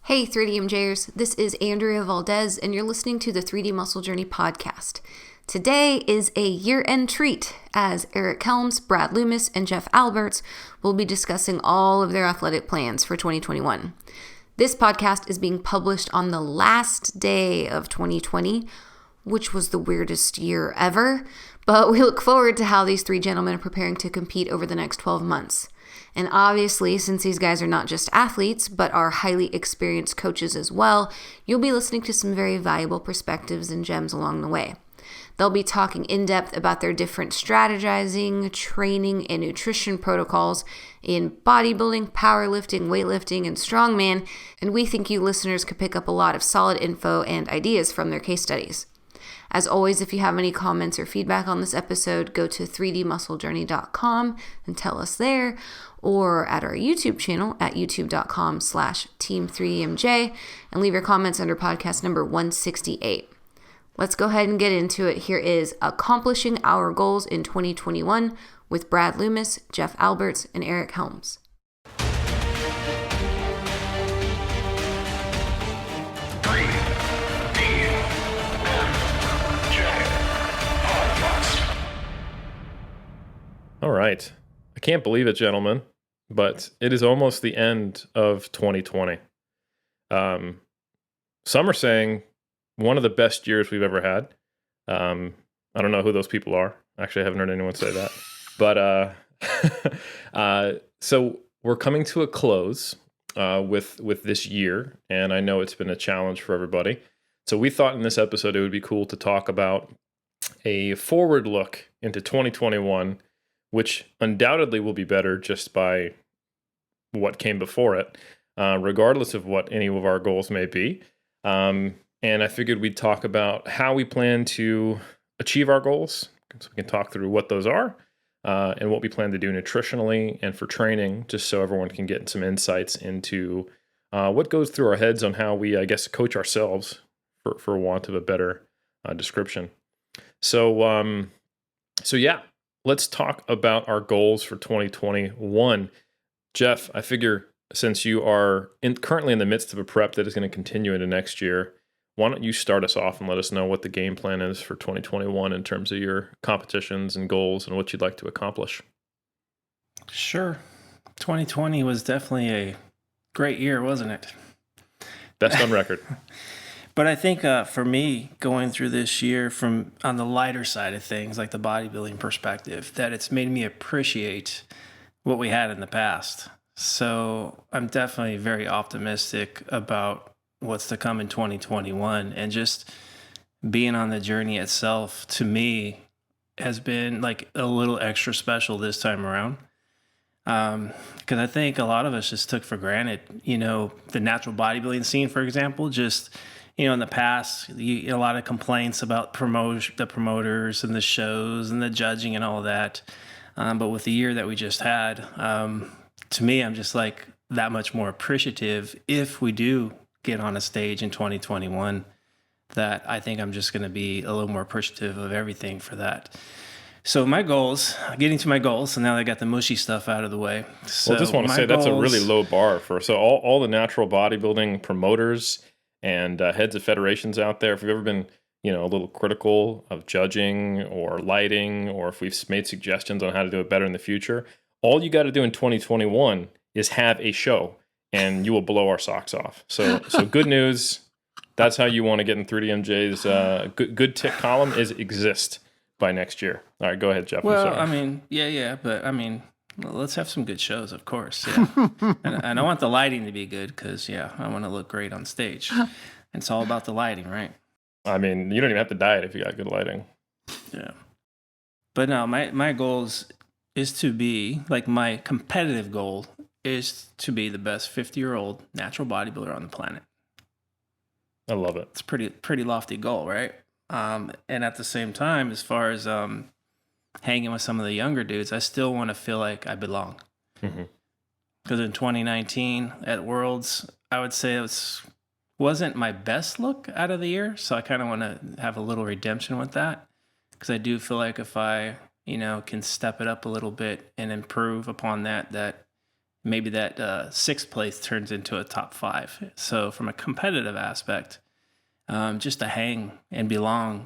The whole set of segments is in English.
Hey 3DMJers, this is Andrea Valdez and you're listening to the 3D Muscle Journey podcast. Today is a year-end treat as Eric Helms, Brad Loomis, and Jeff Alberts will be discussing all of their athletic plans for 2021. This podcast is being published on the last day of 2020, which was the weirdest year ever, but we look forward to how these three gentlemen are preparing to compete over the next 12 months. And obviously, since these guys are not just athletes, but are highly experienced coaches as well, you'll be listening to some very valuable perspectives and gems along the way. They'll be talking in depth about their different strategizing, training, and nutrition protocols in bodybuilding, powerlifting, weightlifting, and strongman, and we think you listeners could pick up a lot of solid info and ideas from their case studies. As always, if you have any comments or feedback on this episode, go to 3dmusclejourney.com and tell us there, or at our YouTube channel at youtube.com/team3dmj and leave your comments under podcast number 168. Let's go ahead and get into it. Here is Accomplishing Our Goals in 2021 with Brad Loomis, Jeff Alberts, and Eric Helms. All right. I can't believe it, gentlemen, but it is almost the end of 2020. Some are saying one of the best years we've ever had. I don't know who those people are. Actually, I haven't heard anyone say that. But so we're coming to a close with this year, and I know it's been a challenge for everybody. So we thought in this episode it would be cool to talk about a forward look into 2021, which undoubtedly will be better just by what came before it, regardless of what any of our goals may be. And I figured we'd talk about how we plan to achieve our goals, so we can talk through what those are, and what we plan to do nutritionally and for training, just so everyone can get some insights into what goes through our heads on how we, I guess, coach ourselves, for want of a better description. So yeah. Let's talk about our goals for 2021. Jeff, I figure since you are currently in the midst of a prep that is going to continue into next year, why don't you start us off and let us know what the game plan is for 2021 in terms of your competitions and goals and what you'd like to accomplish? Sure. 2020 was definitely a great year, wasn't it? Best on record. But I think for me, going through this year from on the lighter side of things, like the bodybuilding perspective, that it's made me appreciate what we had in the past. So I'm definitely very optimistic about what's to come in 2021. And just being on the journey itself, to me, has been like a little extra special this time around. Because I think a lot of us just took for granted, the natural bodybuilding scene, for example, just... in the past, a lot of complaints about the promoters and the shows and the judging and all of that. But with the year that we just had, to me, I'm just like that much more appreciative if we do get on a stage in 2021, that I think I'm just going to be a little more appreciative of everything for that. So getting to my goals, so now that I got the mushy stuff out of the way. So well, I just want to say that's a really low bar so all the natural bodybuilding promoters and heads of federations out there, if you've ever been, a little critical of judging or lighting, or if we've made suggestions on how to do it better in the future, all you got to do in 2021 is have a show, and you will blow our socks off. So good news. That's how you want to get in 3DMJ's good tick column is exist by next year. All right, go ahead, Jeff. Well, let's have some good shows, of course. Yeah. and I want the lighting to be good because, I want to look great on stage. It's all about the lighting, right? I mean, you don't even have to diet if you got good lighting. Yeah. But no, my goals is to be, like my competitive goal is to be the best 50-year-old natural bodybuilder on the planet. I love it. It's a pretty lofty goal, right? And at the same time, as far as... hanging with some of the younger dudes, I still want to feel like I belong. Because in 2019 at Worlds, I would say it wasn't my best look out of the year. So I kind of want to have a little redemption with that. Because I do feel like if I, can step it up a little bit and improve upon that maybe that sixth place turns into a top 5. So from a competitive aspect, just to hang and belong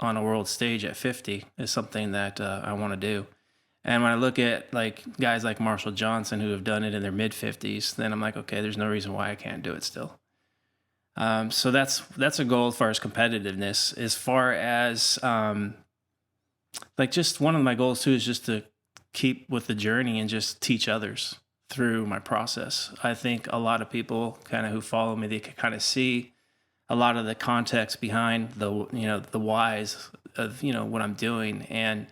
on a world stage at 50 is something that I want to do. And when I look at like guys like Marshall Johnson who have done it in their mid 50s, then I'm like, okay, there's no reason why I can't do it still. So that's a goal as far as competitiveness. As far as like just one of my goals too is just to keep with the journey and just teach others through my process. I think a lot of people kind of who follow me, they can kind of see a lot of the context behind the whys of what I'm doing, and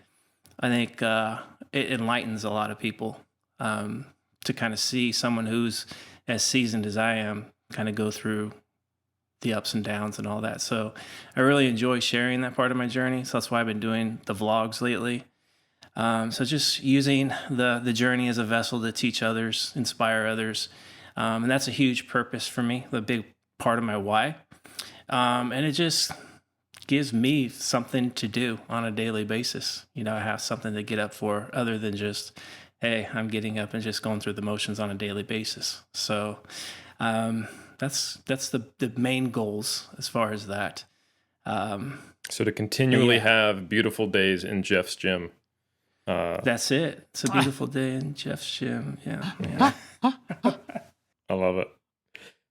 I think it enlightens a lot of people to kind of see someone who's as seasoned as I am kind of go through the ups and downs and all that. So I really enjoy sharing that part of my journey. So that's why I've been doing the vlogs lately. So just using the journey as a vessel to teach others, inspire others. And that's a huge purpose for me, the big part of my why. And it just gives me something to do on a daily basis. I have something to get up for other than just, hey, I'm getting up and just going through the motions on a daily basis. So that's the main goals as far as that. So to continually have beautiful days in Jeff's gym. That's it. It's a beautiful day in Jeff's gym. Yeah. I love it.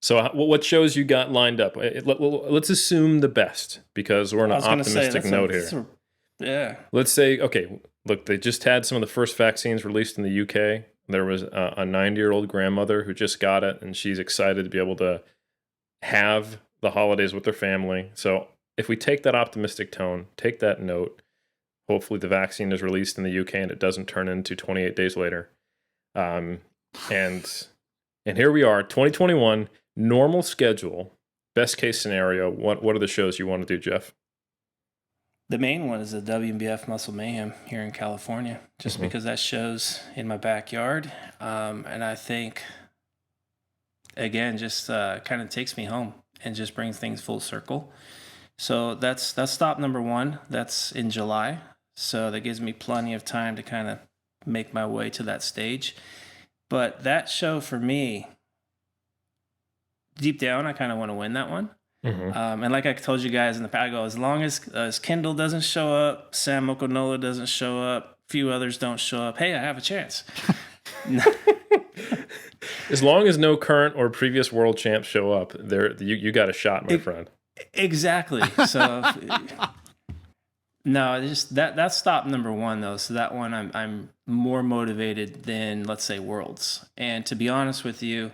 So what shows you got lined up? Let's assume the best, because we're on an optimistic note here. Yeah. Let's say, okay, look, they just had some of the first vaccines released in the UK. There was a 90-year-old grandmother who just got it, and she's excited to be able to have the holidays with their family. So if we take that optimistic tone, take that note, hopefully the vaccine is released in the UK and it doesn't turn into 28 days later. And here we are, 2021, normal schedule, best case scenario. What are the shows you want to do, Jeff? The main one is the WMBF Muscle Mayhem here in California, just because that show's in my backyard. And I think, again, just kind of takes me home and just brings things full circle. So that's stop number 1. That's in July. So that gives me plenty of time to kind of make my way to that stage. But that show for me, deep down, I kind of want to win that one. And like I told you guys in the past, I go, as long as Kendall doesn't show up, Sam Okonola doesn't show up, a few others don't show up, hey, I have a chance. As long as no current or previous world champs show up, you got a shot, my friend. Exactly. So no, just that's stop number 1 though. So that one I'm more motivated than, let's say, Worlds. And to be honest with you,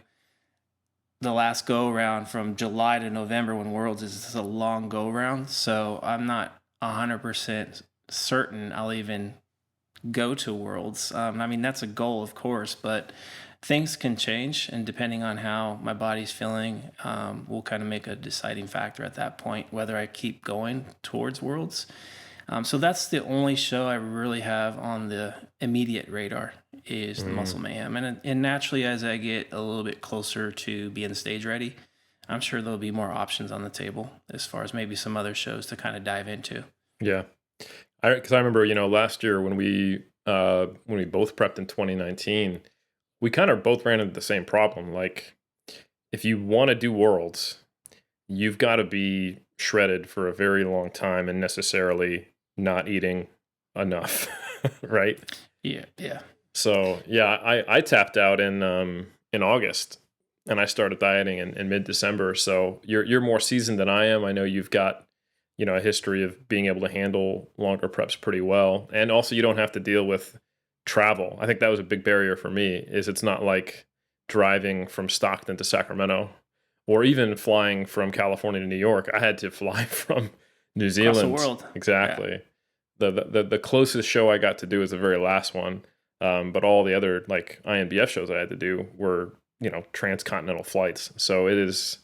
the last go around from July to November when Worlds is a long go around. So I'm not 100% certain I'll even go to Worlds. I mean, that's a goal, of course, but things can change, and depending on how my body's feeling, will kind of make a deciding factor at that point, whether I keep going towards Worlds. So that's the only show I really have on the immediate radar is the Muscle Mayhem. And naturally, as I get a little bit closer to being stage ready, I'm sure there'll be more options on the table as far as maybe some other shows to kind of dive into. Yeah. Because I remember, last year when we both prepped in 2019, we kind of both ran into the same problem. Like, if you want to do Worlds, you've got to be shredded for a very long time and necessarily not eating enough, right? Yeah. So yeah, I tapped out in August, and I started dieting in mid-December. So you're more seasoned than I am. I know you've got a history of being able to handle longer preps pretty well, and also you don't have to deal with travel. I think that was a big barrier for me. Is it's not like driving from Stockton to Sacramento, or even flying from California to New York. I had to fly from New Zealand. Across the world. Exactly. Yeah. The closest show I got to do was the very last one. But all the other like INBF shows I had to do were, transcontinental flights. So it is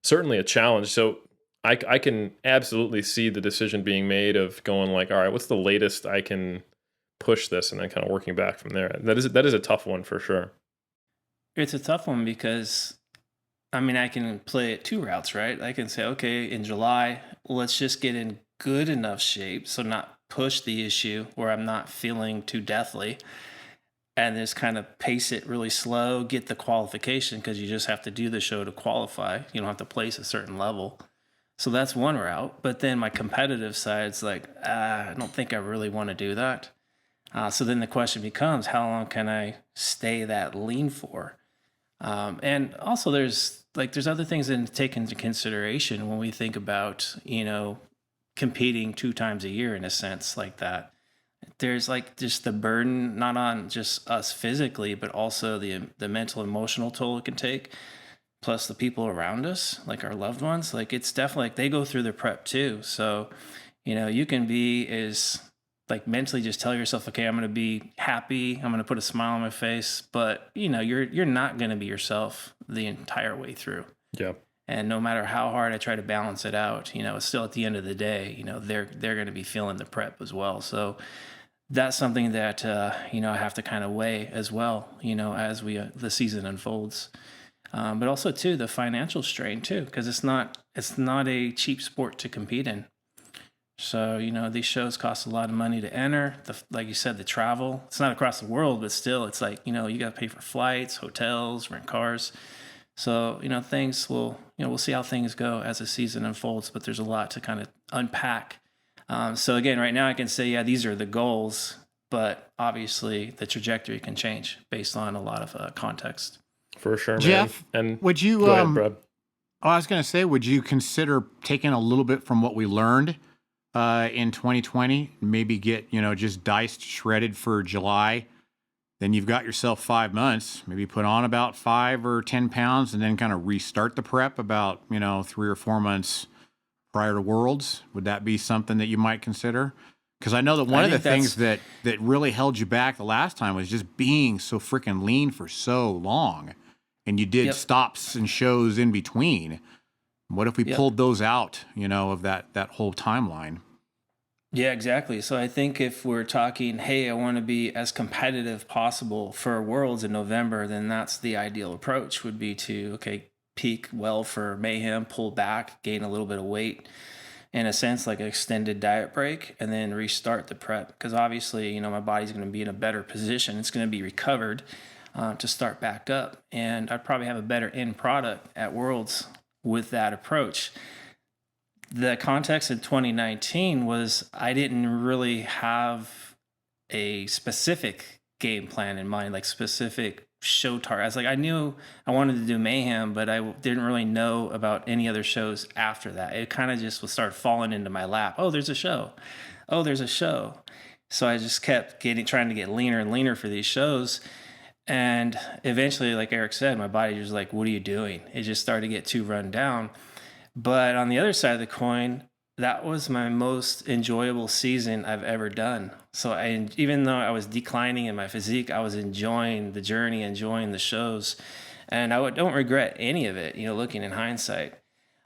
certainly a challenge. So I can absolutely see the decision being made of going like, all right, what's the latest I can push this, and then kind of working back from there. That is a tough one for sure. It's a tough one because, I mean, I can play it 2 routes, right? I can say, okay, in July, let's just get in good enough shape, so not push the issue where I'm not feeling too deathly. and just kind of pace it really slow, get the qualification, because you just have to do the show to qualify. You don't have to place a certain level. So that's one route. But then my competitive side's like, I don't think I really want to do that. So then the question becomes, how long can I stay that lean for? And also there's other things to take into consideration when we think about, competing 2 times a year in a sense like that. There's like just the burden, not on just us physically, but also the mental, emotional toll it can take, plus the people around us, like our loved ones. Like it's definitely like they go through the prep too. So, you can be is like mentally just tell yourself, okay, I'm going to be happy. I'm going to put a smile on my face, but you're not going to be yourself the entire way through. Yeah. And no matter how hard I try to balance it out, it's still at the end of the day, they're going to be feeling the prep as well. So that's something that, I have to kind of weigh as well, as the season unfolds. But also too, the financial strain too, because it's not a cheap sport to compete in. So, these shows cost a lot of money to enter. Like you said, the travel, it's not across the world, but still it's like, you got to pay for flights, hotels, rent cars. So, things will, we'll see how things go as the season unfolds, but there's a lot to kind of unpack. So again, right now I can say, yeah, these are the goals, but obviously the trajectory can change based on a lot of context. For sure, man. Jeff, And would you, go ahead, Brad. I was going to say, would you consider taking a little bit from what we learned in 2020, maybe get, just diced, shredded for July? Then you've got yourself 5 months, maybe put on about 5 or 10 pounds and then kind of restart the prep about, 3 or 4 months prior to Worlds. Would that be something that you might consider? Because I know that one of the things that really held you back the last time was just being so freaking lean for so long. And you did stops and shows in between. What if we pulled those out, of that whole timeline? Yeah, exactly. So I think if we're talking, hey, I want to be as competitive possible for Worlds in November, then that's the ideal approach would be to, peak well for Mayhem, pull back, gain a little bit of weight, in a sense, like an extended diet break, and then restart the prep. Because obviously, my body's going to be in a better position. It's going to be recovered to start back up. And I'd probably have a better end product at Worlds with that approach. The context in 2019 was I didn't really have a specific game plan in mind, like specific show targets. I knew I wanted to do Mayhem, but I didn't really know about any other shows after that. It kind of just would start falling into my lap. Oh, there's a show. Oh, there's a show. So I just kept trying to get leaner and leaner for these shows. And eventually, like Eric said, my body was like, what are you doing? It just started to get too run down. But on the other side of the coin, that was my most enjoyable season I've ever done. So even though I was declining in my physique, I was enjoying the journey, enjoying the shows. And I don't regret any of it, looking in hindsight.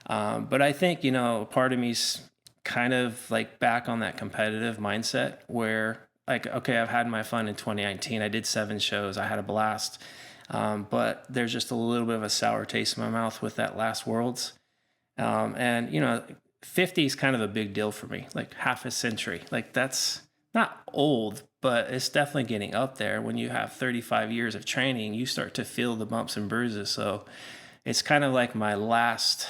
But I think, part of me's kind of like back on that competitive mindset where like, okay, I've had my fun in 2019. I did 7 shows. I had a blast. But there's just a little bit of a sour taste in my mouth with that last Worlds. And 50 is kind of a big deal for me, like half a century. Like that's not old, but it's definitely getting up there. When you have 35 years of training, you start to feel the bumps and bruises. So it's kind of like my last,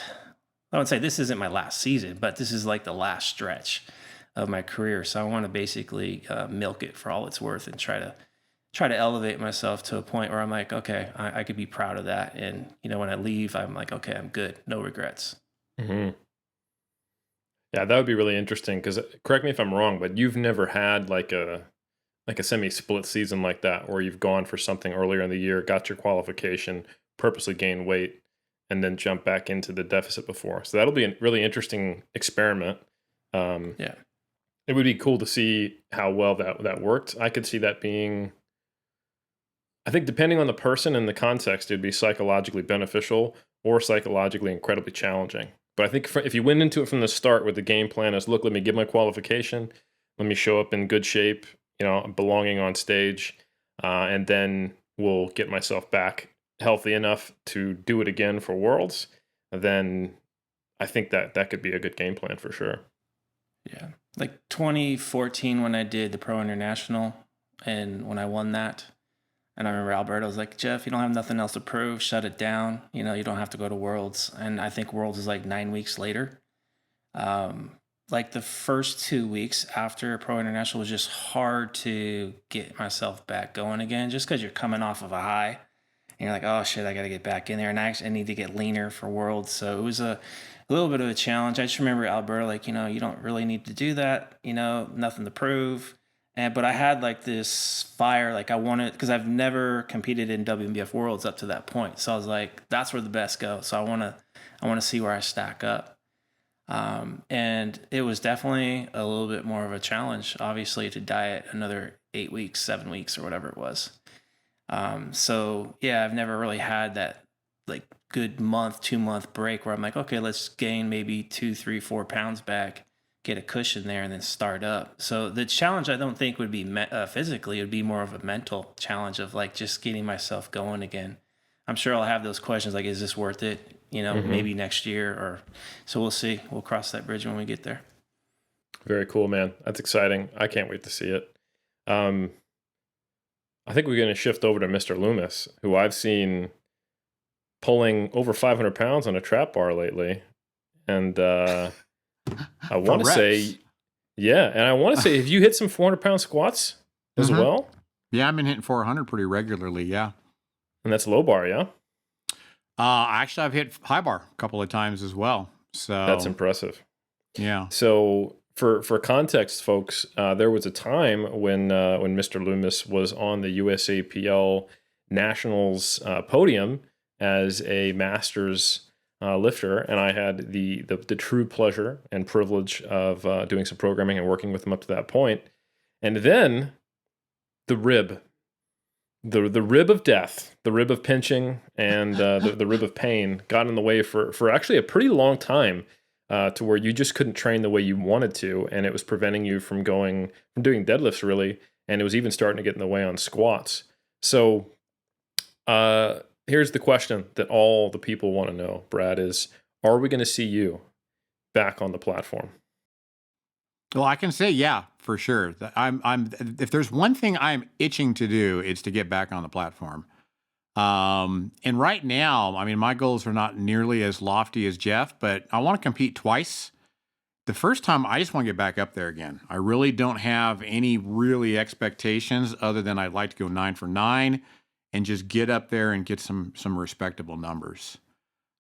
I would say this isn't my last season, but this is like the last stretch of my career. So I want to basically milk it for all it's worth and try to elevate myself to a point where I'm like, okay, I could be proud of that. And, when I leave, I'm like, okay, I'm good. No regrets. Mm-hmm. Yeah, that would be really interesting because correct me if I'm wrong, but you've never had like a semi-split season like that where you've gone for something earlier in the year, got your qualification, purposely gained weight, and then jump back into the deficit before. So that'll be a really interesting experiment. It would be cool to see how well that worked. I could see that being, I think depending on the person and the context, it'd be psychologically beneficial or psychologically incredibly challenging. But I think if you went into it from the start with the game plan as, look, let me get my qualification, let me show up in good shape, belonging on stage, and then we'll get myself back healthy enough to do it again for Worlds, then I think that could be a good game plan for sure. Yeah. Like 2014 when I did the Pro International and when I won that, And I remember Alberto was like, Jeff, you don't have nothing else to prove. Shut it down. You know, you don't have to go to Worlds. And I think Worlds is like 9 weeks later. Like the first 2 weeks after Pro International was just hard to get myself back going again, just because you're coming off of a high. And you're like, oh shit, I got to get back in there. And I need to get leaner for Worlds. So it was a little bit of a challenge. I just remember Alberto, like, you know, you don't really need to do that. You know, nothing to prove. But I had like this fire, like I wanted, because I've never competed in WMBF Worlds up to that point. So I was like, that's where the best go. So I want to see where I stack up. And it was definitely a little bit more of a challenge, obviously, to diet another 8 weeks, 7 weeks, or whatever it was. So yeah, I've never really had that like good month, 2 month break where I'm like, okay, let's gain maybe 2, 3, 4 pounds back, get a cushion there, and then start up. So the challenge, I don't think would be physically, it would be more of a mental challenge of like just getting myself going again. I'm sure I'll have those questions like, is this worth it? You know, maybe next year, or so we'll see. We'll cross that bridge when we get there. Very cool, man. That's exciting. I can't wait to see it. I think we're going to shift over to Mr. Loomis, who I've seen pulling over 500 pounds on a trap bar lately. And I want to say, have you hit some 400-pound squats as well? Yeah, I've been hitting 400 pretty regularly, yeah. And that's low bar, yeah? Actually, I've hit high bar a couple of times as well. So that's impressive. Yeah. So for context, folks, there was a time when Mr. Loomis was on the USAPL Nationals podium as a masters lifter, and I had the true pleasure and privilege of doing some programming and working with him up to that point. And then the rib. The rib of death, the rib of pinching, and the rib of pain got in the way for actually a pretty long time, to where you just couldn't train the way you wanted to, and it was preventing you from doing deadlifts really, and it was even starting to get in the way on squats. So here's the question that all the people want to know, Brad, is, are we going to see you back on the platform? Well, I can say, yeah, for sure. If there's one thing I'm itching to do, it's to get back on the platform. And right now, I mean, my goals are not nearly as lofty as Jeff, but I want to compete twice. The first time, I just want to get back up there again. I really don't have any really expectations other than I'd like to go 9 for 9 and just get up there and get some respectable numbers.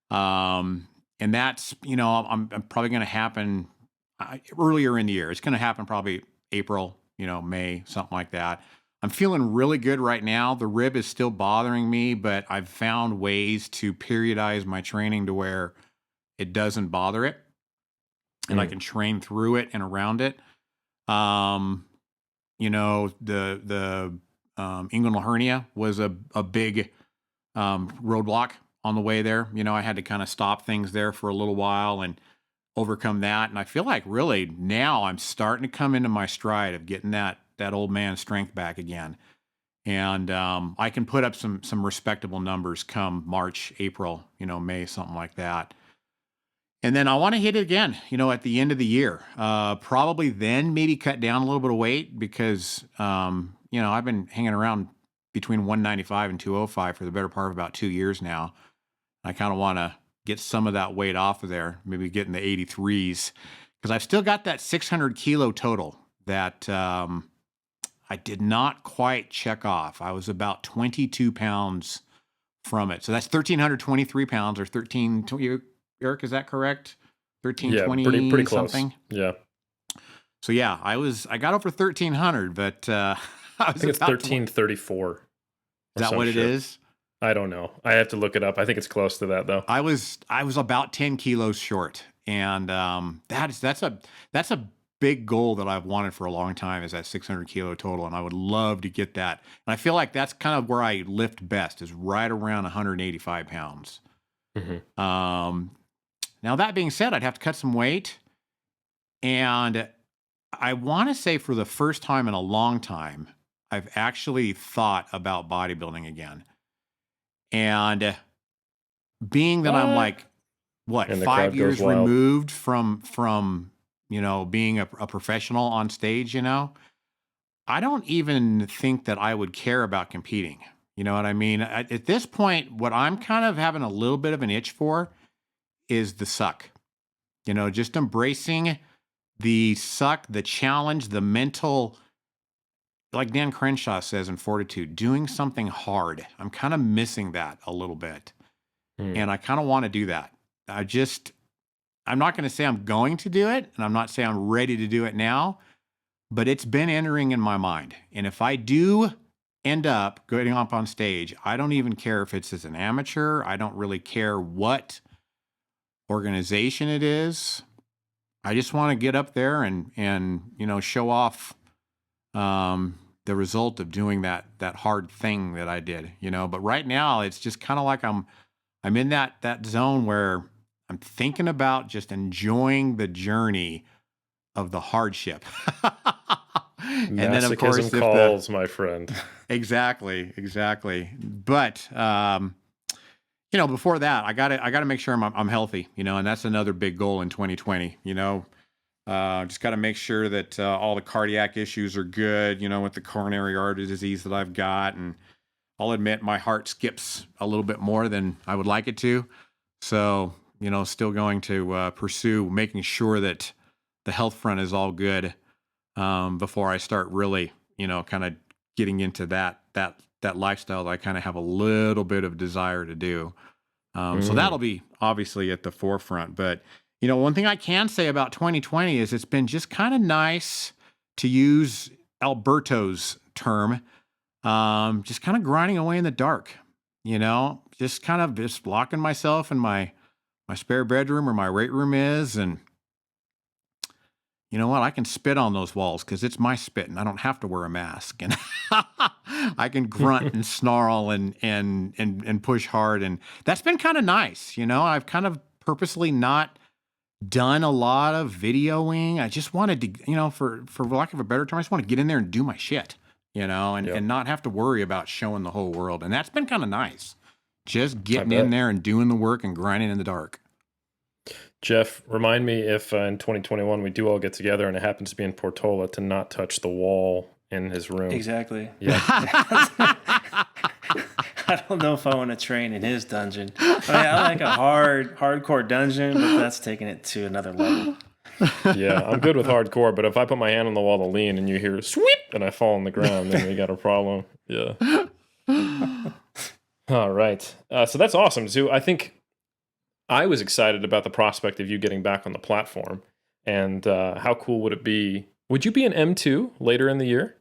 And that's, you know, I'm probably going to happen earlier in the year. It's going to happen probably April, May, something like that. I'm feeling really good right now. The rib is still bothering me, but I've found ways to periodize my training to where it doesn't bother it, and I can train through it and around it. The inguinal hernia was a big roadblock on the way there. I had to kind of stop things there for a little while and overcome that. And I feel like really now I'm starting to come into my stride of getting that old man strength back again. And I can put up some respectable numbers come March, April, May, something like that. And then I want to hit it again, at the end of the year. Probably then maybe cut down a little bit of weight because, I've been hanging around between 195 and 205 for the better part of about 2 years now. I kind of want to get some of that weight off of there, maybe get in the 83s, because I've still got that 600 kilo total that I did not quite check off. I was about 22 pounds from it. So that's 1,323 pounds or 1320. Eric, is that correct? 1320 pretty close. Something? Yeah. So yeah, I got over 1,300, but I think it's 1334. Is that what it is? I don't know. I have to look it up. I think it's close to that though. I was about 10 kilos short, and that's a big goal that I've wanted for a long time, is that 600 kilo total, and I would love to get that. And I feel like that's kind of where I lift best, is right around 185 pounds. Mm-hmm. Now that being said, I'd have to cut some weight, and I want to say for the first time in a long time, I've actually thought about bodybuilding again. And being that I'm like, 5 years removed from being a professional on stage, I don't even think that I would care about competing. You know what I mean? At this point, what I'm kind of having a little bit of an itch for is the suck. You know, just embracing the suck, the challenge, the mental, like Dan Crenshaw says in Fortitude, doing something hard. I'm kind of missing that a little bit. And I kind of want to do that. I'm not going to say I'm going to do it, and I'm not saying I'm ready to do it now, but it's been entering in my mind. And if I do end up going up on stage, I don't even care if it's as an amateur. I don't really care what organization it is. I just want to get up there and you know, show off the result of doing that hard thing that I did, you know. But right now it's just kind of like I'm in that zone where I'm thinking about just enjoying the journey of the hardship. And then of course calls, my friend. Exactly. But you know, before that, I gotta make sure I'm healthy, you know, and that's another big goal in 2020. You know, just got to make sure that all the cardiac issues are good, you know, with the coronary artery disease that I've got. And I'll admit my heart skips a little bit more than I would like it to. So, you know, still going to pursue making sure that the health front is all good before I start really, you know, kind of getting into that lifestyle that I kind of have a little bit of desire to do. So that'll be obviously at the forefront. But, you know, one thing I can say about 2020 is it's been just kind of nice, to use Alberto's term, just kind of grinding away in the dark, you know, just kind of just locking myself in my spare bedroom, or my weight room is. And you know what? I can spit on those walls because it's my spit and I don't have to wear a mask. And I can grunt and snarl and push hard. And that's been kind of nice. You know, I've kind of purposely not done a lot of videoing. I just wanted to, you know, for lack of a better term, I just want to get in there and do my shit, you know, and not have to worry about showing the whole world. And that's been kind of nice. Just getting in there and doing the work and grinding in the dark. Jeff, remind me if in 2021 we do all get together and it happens to be in Portola, to not touch the wall in his room. Exactly. Yeah. I don't know if I want to train in his dungeon. I mean, I like a hardcore dungeon, but that's taking it to another level. Yeah, I'm good with hardcore, but if I put my hand on the wall to lean and you hear sweep and I fall on the ground, then we got a problem. Yeah. All right. So that's awesome. So I think I was excited about the prospect of you getting back on the platform. And how cool would it be? Would you be an M2 later in the year?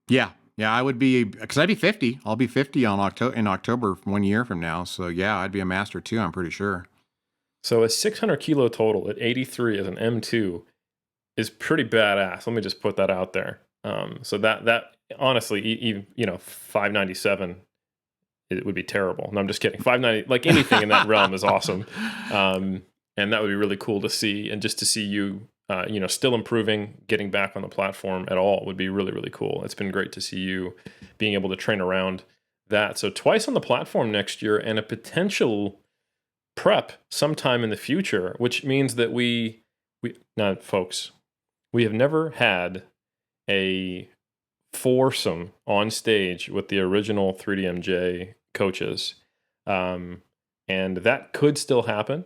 Yeah, I would be, because I'd be 50. I'll be 50 in October 1 year from now. So yeah, I'd be a master too, I'm pretty sure. So a 600 kilo total at 83 as an M2 is pretty badass. Let me just put that out there. So that honestly, even, you know, 597, it would be terrible. No, I'm just kidding. 590, like anything in that realm is awesome. And that would be really cool to see. And just to see you, you know, still improving, getting back on the platform at all would be really, really cool. It's been great to see you being able to train around that. So twice on the platform next year, and a potential prep sometime in the future, which means that now folks, we have never had a foursome on stage with the original 3DMJ coaches. And that could still happen.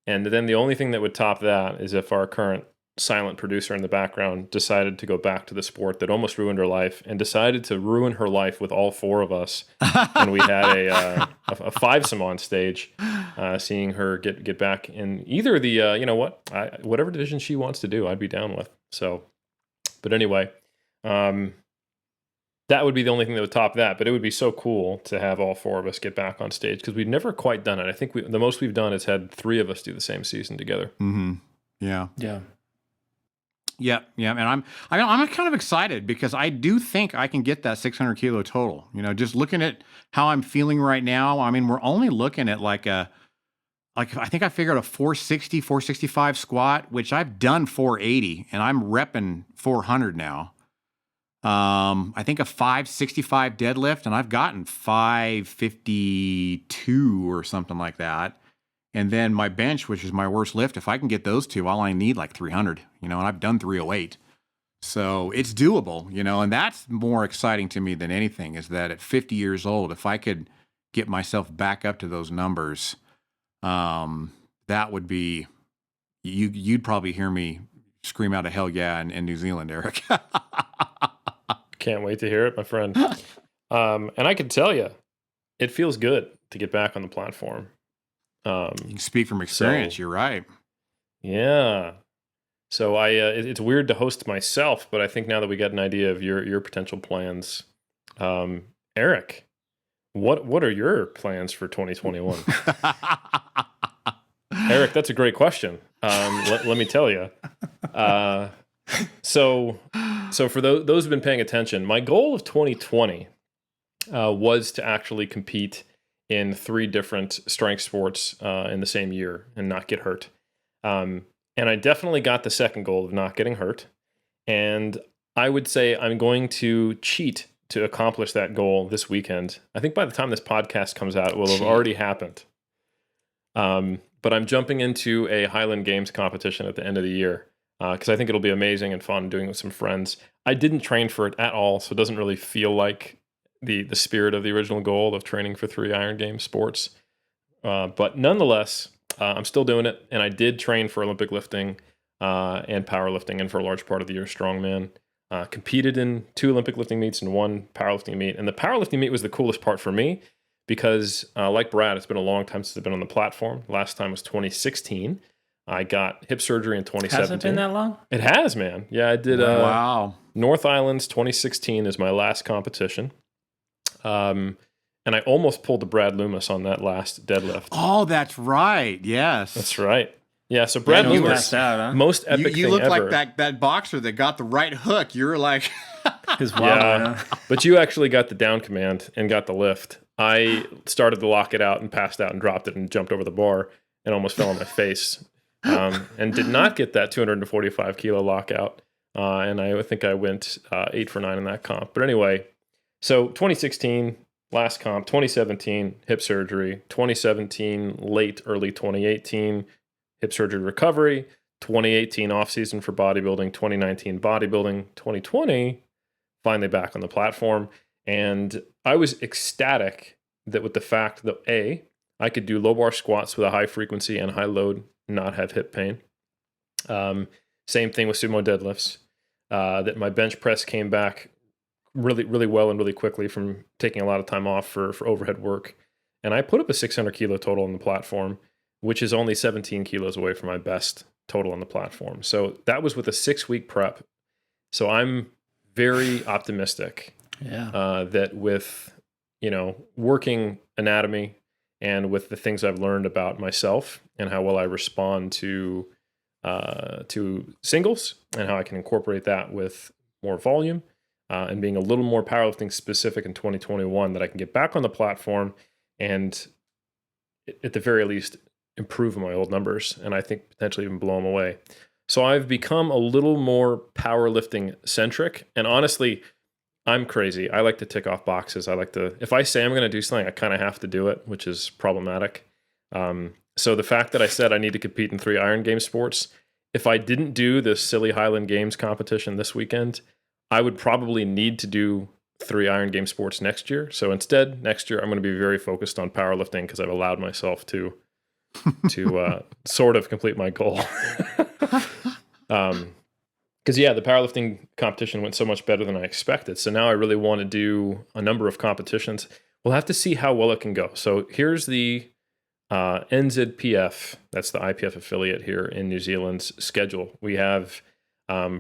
And then the only thing that would top that is if our current silent producer in the background decided to go back to the sport that almost ruined her life, and decided to ruin her life with all four of us. And we had a fivesome on stage, seeing her get back in either the, you know what, whatever division she wants to do, I'd be down with. So, but anyway, that would be the only thing that would top that. But it would be so cool to have all four of us get back on stage, because we've never quite done it. I think the most we've done is had three of us do the same season together. Mm-hmm. Yeah. And I'm kind of excited, because I do think I can get that 600 kilo total. You know, just looking at how I'm feeling right now, I mean, we're only looking at like I think I figured a 460, 465 squat, which I've done 480, and I'm repping 400 now. I think a 565 deadlift, and I've gotten 552 or something like that. And then my bench, which is my worst lift, if I can get those two, all I need like 300, you know, and I've done 308. So it's doable, and that's more exciting to me than anything, is that at 50 years old, if I could get myself back up to those numbers, that would be, you'd probably hear me scream out a hell yeah in New Zealand, Eric. Can't wait to hear it, my friend. And I can tell you, it feels good to get back on the platform. You can speak from experience. You're right. Yeah. So it's weird to host myself, but I think now that we got an idea of your potential plans, Eric, what are your plans for 2021? Eric, that's a great question. Let me tell you. So for those who've been paying attention, my goal of 2020 was to actually compete in 3 different strength sports in the same year and not get hurt. And I definitely got the second goal of not getting hurt. And I would say I'm going to cheat to accomplish that goal this weekend. I think by the time this podcast comes out, it will have already happened. But I'm jumping into a Highland Games competition at the end of the year because I think it'll be amazing and fun doing it with some friends. I didn't train for it at all, so it doesn't really feel like the spirit of the original goal of training for 3 Iron Games sports. But nonetheless, I'm still doing it, and I did train for Olympic lifting and powerlifting, and for a large part of the year, strongman. Competed in 2 Olympic lifting meets and 1 powerlifting meet. And the powerlifting meet was the coolest part for me because, like Brad, it's been a long time since I've been on the platform. Last time was 2016. I got hip surgery in 2017. Has it been that long? It has, man. Yeah, I did. Wow. North Islands 2016 is my last competition. And I almost pulled the Brad Loomis on that last deadlift. Oh, that's right. Yes. That's right. Yeah, so Brad Loomis, most epic you thing look ever. like that boxer that got the right hook. You were like... His wobbler, huh? But you actually got the down command and got the lift. I started to lock it out and passed out and dropped it and jumped over the bar and almost fell on my face. And did not get that 245 kilo lockout. And I think I went 8 for 9 in that comp. But anyway, so 2016... last comp, 2017, hip surgery, 2017, early 2018, hip surgery recovery, 2018 off-season for bodybuilding, 2019 bodybuilding, 2020, finally back on the platform. And I was ecstatic that with the fact that I could do low bar squats with a high frequency and high load, not have hip pain. Same thing with sumo deadlifts, that my bench press came back really, really well and really quickly from taking a lot of time off for overhead work. And I put up a 600 kilo total on the platform, which is only 17 kilos away from my best total on the platform. So that was with a 6-week prep. So I'm very optimistic that with, working anatomy and with the things I've learned about myself and how well I respond to singles and how I can incorporate that with more volume, and being a little more powerlifting specific in 2021, that I can get back on the platform and at the very least improve my old numbers, and I think potentially even blow them away. So I've become a little more powerlifting centric, and honestly, I'm crazy. I like to tick off boxes. If I say I'm going to do something, I kind of have to do it, which is problematic. So the fact that I said I need to compete in 3 Iron Games sports, if I didn't do this silly Highland Games competition this weekend, I would probably need to do 3 Iron Game sports next year. So instead, next year, I'm going to be very focused on powerlifting because I've allowed myself to sort of complete my goal. Because, the powerlifting competition went so much better than I expected. So now I really want to do a number of competitions. We'll have to see how well it can go. So here's the NZPF, that's the IPF affiliate here in New Zealand's schedule. We have...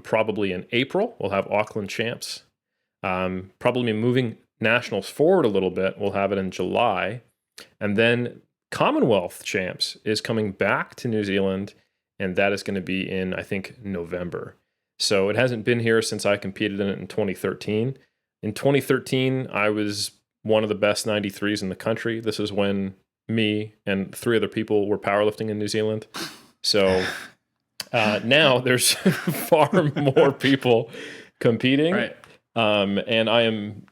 probably in April, we'll have Auckland Champs. Probably moving nationals forward a little bit, we'll have it in July. And then Commonwealth Champs is coming back to New Zealand, and that is going to be in, I think, November. So it hasn't been here since I competed in it in 2013. In 2013, I was one of the best 93s in the country. This is when me and 3 other people were powerlifting in New Zealand. So... now there's far more people competing, right. And I'm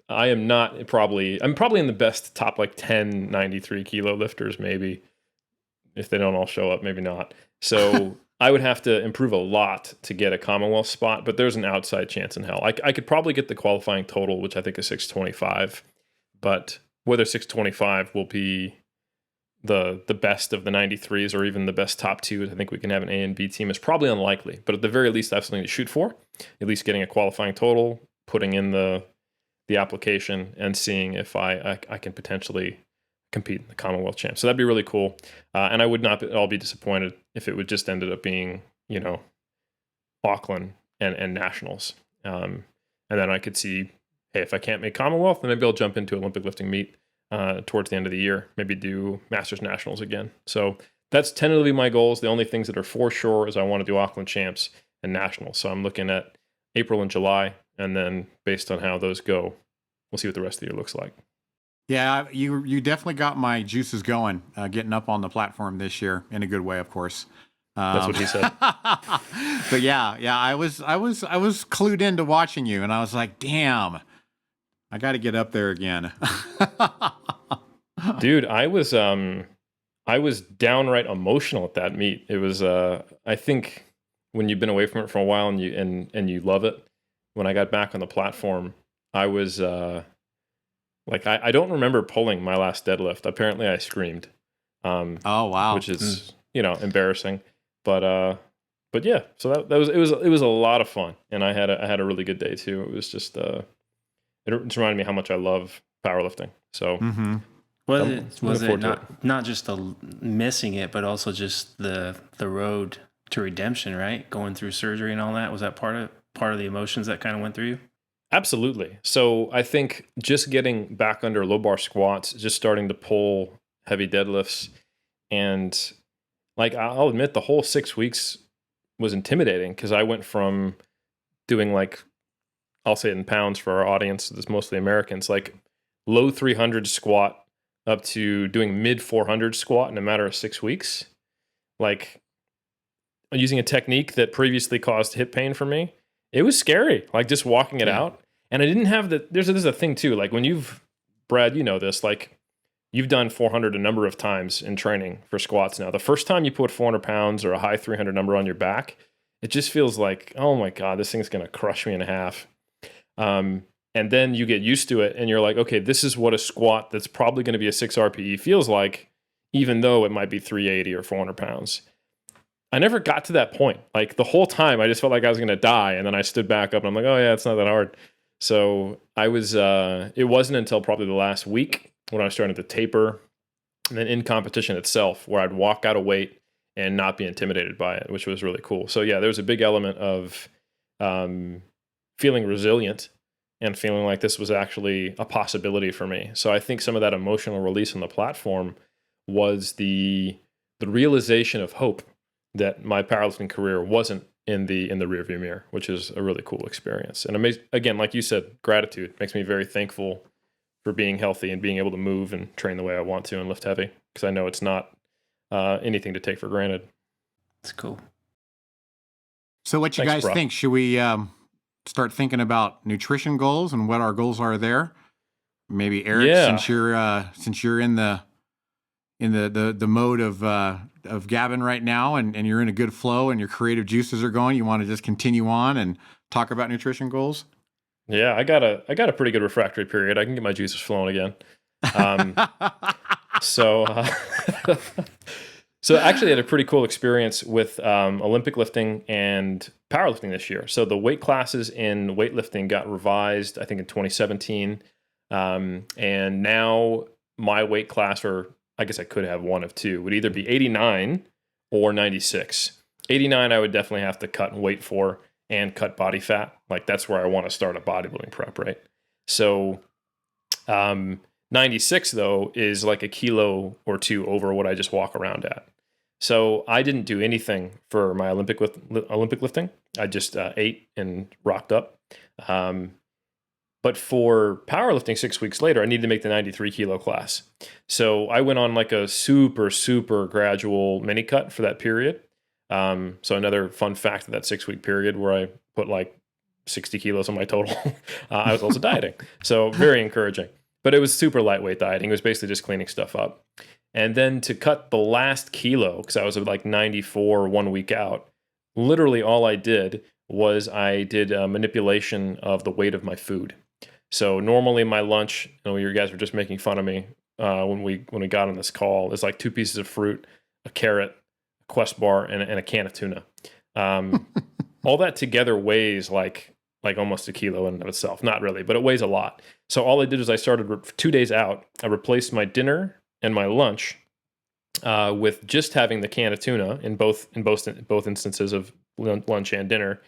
probably in the best top 10 93 kilo lifters, maybe if they don't all show up, maybe not. So I would have to improve a lot to get a Commonwealth spot, but there's an outside chance in hell. I could probably get the qualifying total, which I think is 625, but whether 625 will be the best of the 93s or even the best top two, I think we can have an A and B team, is probably unlikely. But at the very least, I have something to shoot for, at least getting a qualifying total, putting in the application, and seeing if I can potentially compete in the Commonwealth Champ. So that'd be really cool. And I would not at all be disappointed if it would just ended up being, Auckland and Nationals. And then I could see, hey, if I can't make Commonwealth, then maybe I'll jump into Olympic lifting meet towards the end of the year, maybe do Masters Nationals again. So that's tentatively my goals. The only things that are for sure is I want to do Auckland Champs and Nationals. So I'm looking at April and July, and then based on how those go, we'll see what the rest of the year looks like. Yeah, you definitely got my juices going, getting up on the platform this year in a good way, of course. That's what he said. But yeah, I was clued into watching you, and I was like, damn, I got to get up there again. Dude, I was downright emotional at that meet. It was I think when you've been away from it for a while and you love it, when I got back on the platform, I was I don't remember pulling my last deadlift. Apparently I screamed. Oh wow. Which is, embarrassing. But yeah, so that was it was a lot of fun, and I had a really good day too. It was just it reminded me how much I love powerlifting. So was it not just the missing it, but also just the road to redemption, right? Going through surgery and all that. Was that part of the emotions that kind of went through you? Absolutely. So I think just getting back under low bar squats, just starting to pull heavy deadlifts, and I'll admit the whole 6 weeks was intimidating because I went from doing I'll say it in pounds for our audience, it's mostly Americans, low 300 squat up to doing mid 400 squat in a matter of 6 weeks. Using a technique that previously caused hip pain for me. It was scary, just walking it out. And I didn't have there's a thing too, when Brad, this, you've done 400 a number of times in training for squats now. The first time you put 400 pounds or a high 300 number on your back, it just feels like, oh my God, this thing's going to crush me in half. And then you get used to it and you're like, okay, this is what a squat that's probably going to be a 6 RPE feels like, even though it might be 380 or 400 pounds. I never got to that point. The whole time I just felt like I was going to die. And then I stood back up and I'm like, oh yeah, it's not that hard. So I was, it wasn't until probably the last week when I was starting to taper, and then in competition itself, where I'd walk out of weight and not be intimidated by it, which was really cool. So yeah, there was a big element of feeling resilient and feeling like this was actually a possibility for me. So I think some of that emotional release on the platform was the realization of hope that my powerlifting career wasn't in the rearview mirror, which is a really cool experience. And again, like you said, gratitude makes me very thankful for being healthy and being able to move and train the way I want to and lift heavy, because I know it's not anything to take for granted. That's cool. So what you guys think? Should we start thinking about nutrition goals and what our goals are there? Maybe Eric, since you're in the mode of Gavin right now, and you're in a good flow and your creative juices are going, you want to just continue on and talk about nutrition goals? Yeah, I got a pretty good refractory period. I can get my juices flowing again. So actually I had a pretty cool experience with Olympic lifting and powerlifting this year. So the weight classes in weightlifting got revised, I think, in 2017. And now my weight class, or I guess I could have one of two, would either be 89 or 96. 89 I would definitely have to cut weight for and cut body fat. That's where I want to start a bodybuilding prep, right? So 96 though is a kilo or two over what I just walk around at. So I didn't do anything for my Olympic lifting. I just ate and rocked up. But for powerlifting 6 weeks later, I needed to make the 93 kilo class. So I went on a super, super gradual mini cut for that period. So another fun fact of that 6 week period where I put 60 kilos on my total, I was also dieting. So very encouraging. But it was super lightweight dieting. It was basically just cleaning stuff up. And then to cut the last kilo, because I was at 94 1 week out, literally all I did was I did a manipulation of the weight of my food. So normally my lunch, you guys were just making fun of me when we got on this call, is like 2 pieces of fruit, a carrot, a Quest bar, and a can of tuna. All that together weighs like almost a kilo in and of itself. Not really, but it weighs a lot. So all I did is I started 2 days out. I replaced my dinner and my lunch with just having the can of tuna in both instances of lunch and dinner,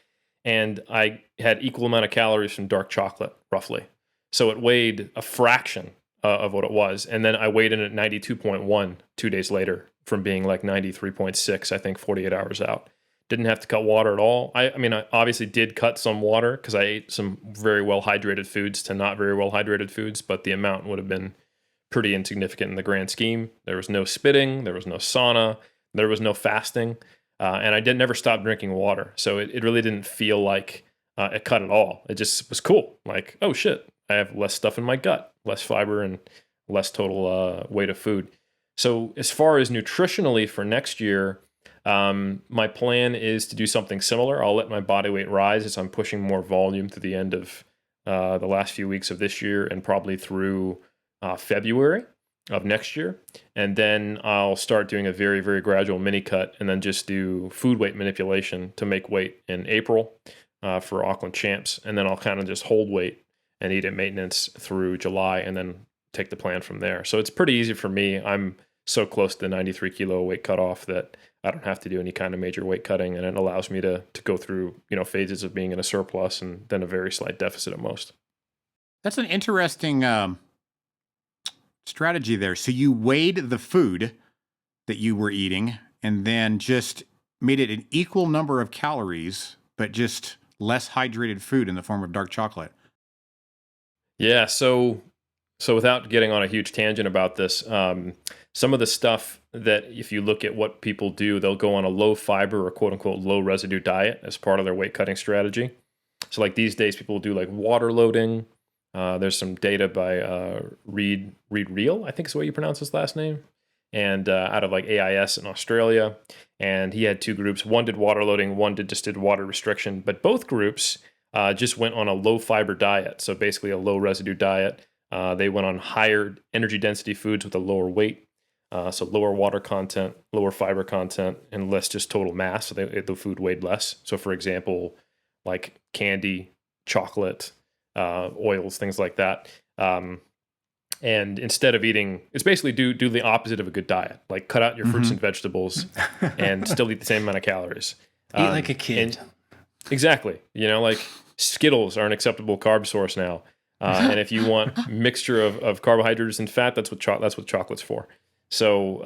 and I had equal amount of calories from dark chocolate, roughly. So it weighed a fraction of what it was, and then I weighed in at 92.1 2 days later from being like 93.6, I think, 48 hours out. Didn't have to cut water at all. I mean, I obviously did cut some water because I ate some very well hydrated foods to not very well hydrated foods, but the amount would have been pretty insignificant in the grand scheme. There was no spitting, there was no sauna, there was no fasting, and I never stopped drinking water. So it really didn't feel like it cut at all. It just was cool. Like, oh shit, I have less stuff in my gut, less fiber, and less total weight of food. So as far as nutritionally for next year, my plan is to do something similar. I'll let my body weight rise as I'm pushing more volume to the end of the last few weeks of this year and probably through February of next year. And then I'll start doing a very, very gradual mini cut and then just do food weight manipulation to make weight in April for Auckland Champs. And then I'll kind of just hold weight and eat at maintenance through July and then take the plan from there. So it's pretty easy for me. I'm so close to the 93 kilo weight cutoff that I don't have to do any kind of major weight cutting, and it allows me to go through, phases of being in a surplus and then a very slight deficit at most. That's an interesting strategy there. So you weighed the food that you were eating and then just made it an equal number of calories, but just less hydrated food in the form of dark chocolate. Yeah. So without getting on a huge tangent about this, some of the stuff that if you look at what people do, they'll go on a low fiber or quote unquote low residue diet as part of their weight cutting strategy. So like these days, people do like water loading. There's some data by Reed Reel, I think is the way you pronounce his last name, and out of like AIS in Australia. And he had 2 groups. One did water loading, one just did water restriction. But both groups just went on a low fiber diet. So basically a low residue diet. They went on higher energy density foods with a lower weight. So lower water content, lower fiber content, and less just total mass. So the food weighed less. So for example, like candy, chocolate, oils, things like that. And instead of eating, it's basically do the opposite of a good diet. Like cut out your fruits and vegetables and still eat the same amount of calories. Eat like a kid. Exactly. Like Skittles are an acceptable carb source now. And if you want mixture of carbohydrates and fat, that's what chocolate's for. So,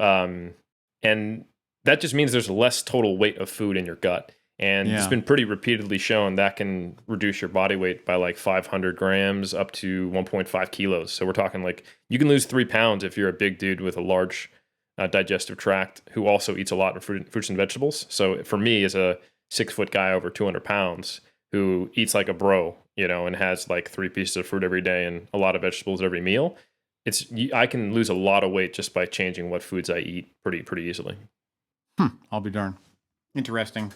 and that just means there's less total weight of food in your gut. And it's been pretty repeatedly shown that can reduce your body weight by like 500 grams up to 1.5 kilos. So we're talking like you can lose 3 pounds if you're a big dude with a large digestive tract who also eats a lot of fruits and vegetables. So for me, as a 6-foot guy over 200 pounds who eats like a bro, and has like 3 pieces of fruit every day and a lot of vegetables at every meal, I can lose a lot of weight just by changing what foods I eat pretty easily. I'll be darned. Interesting.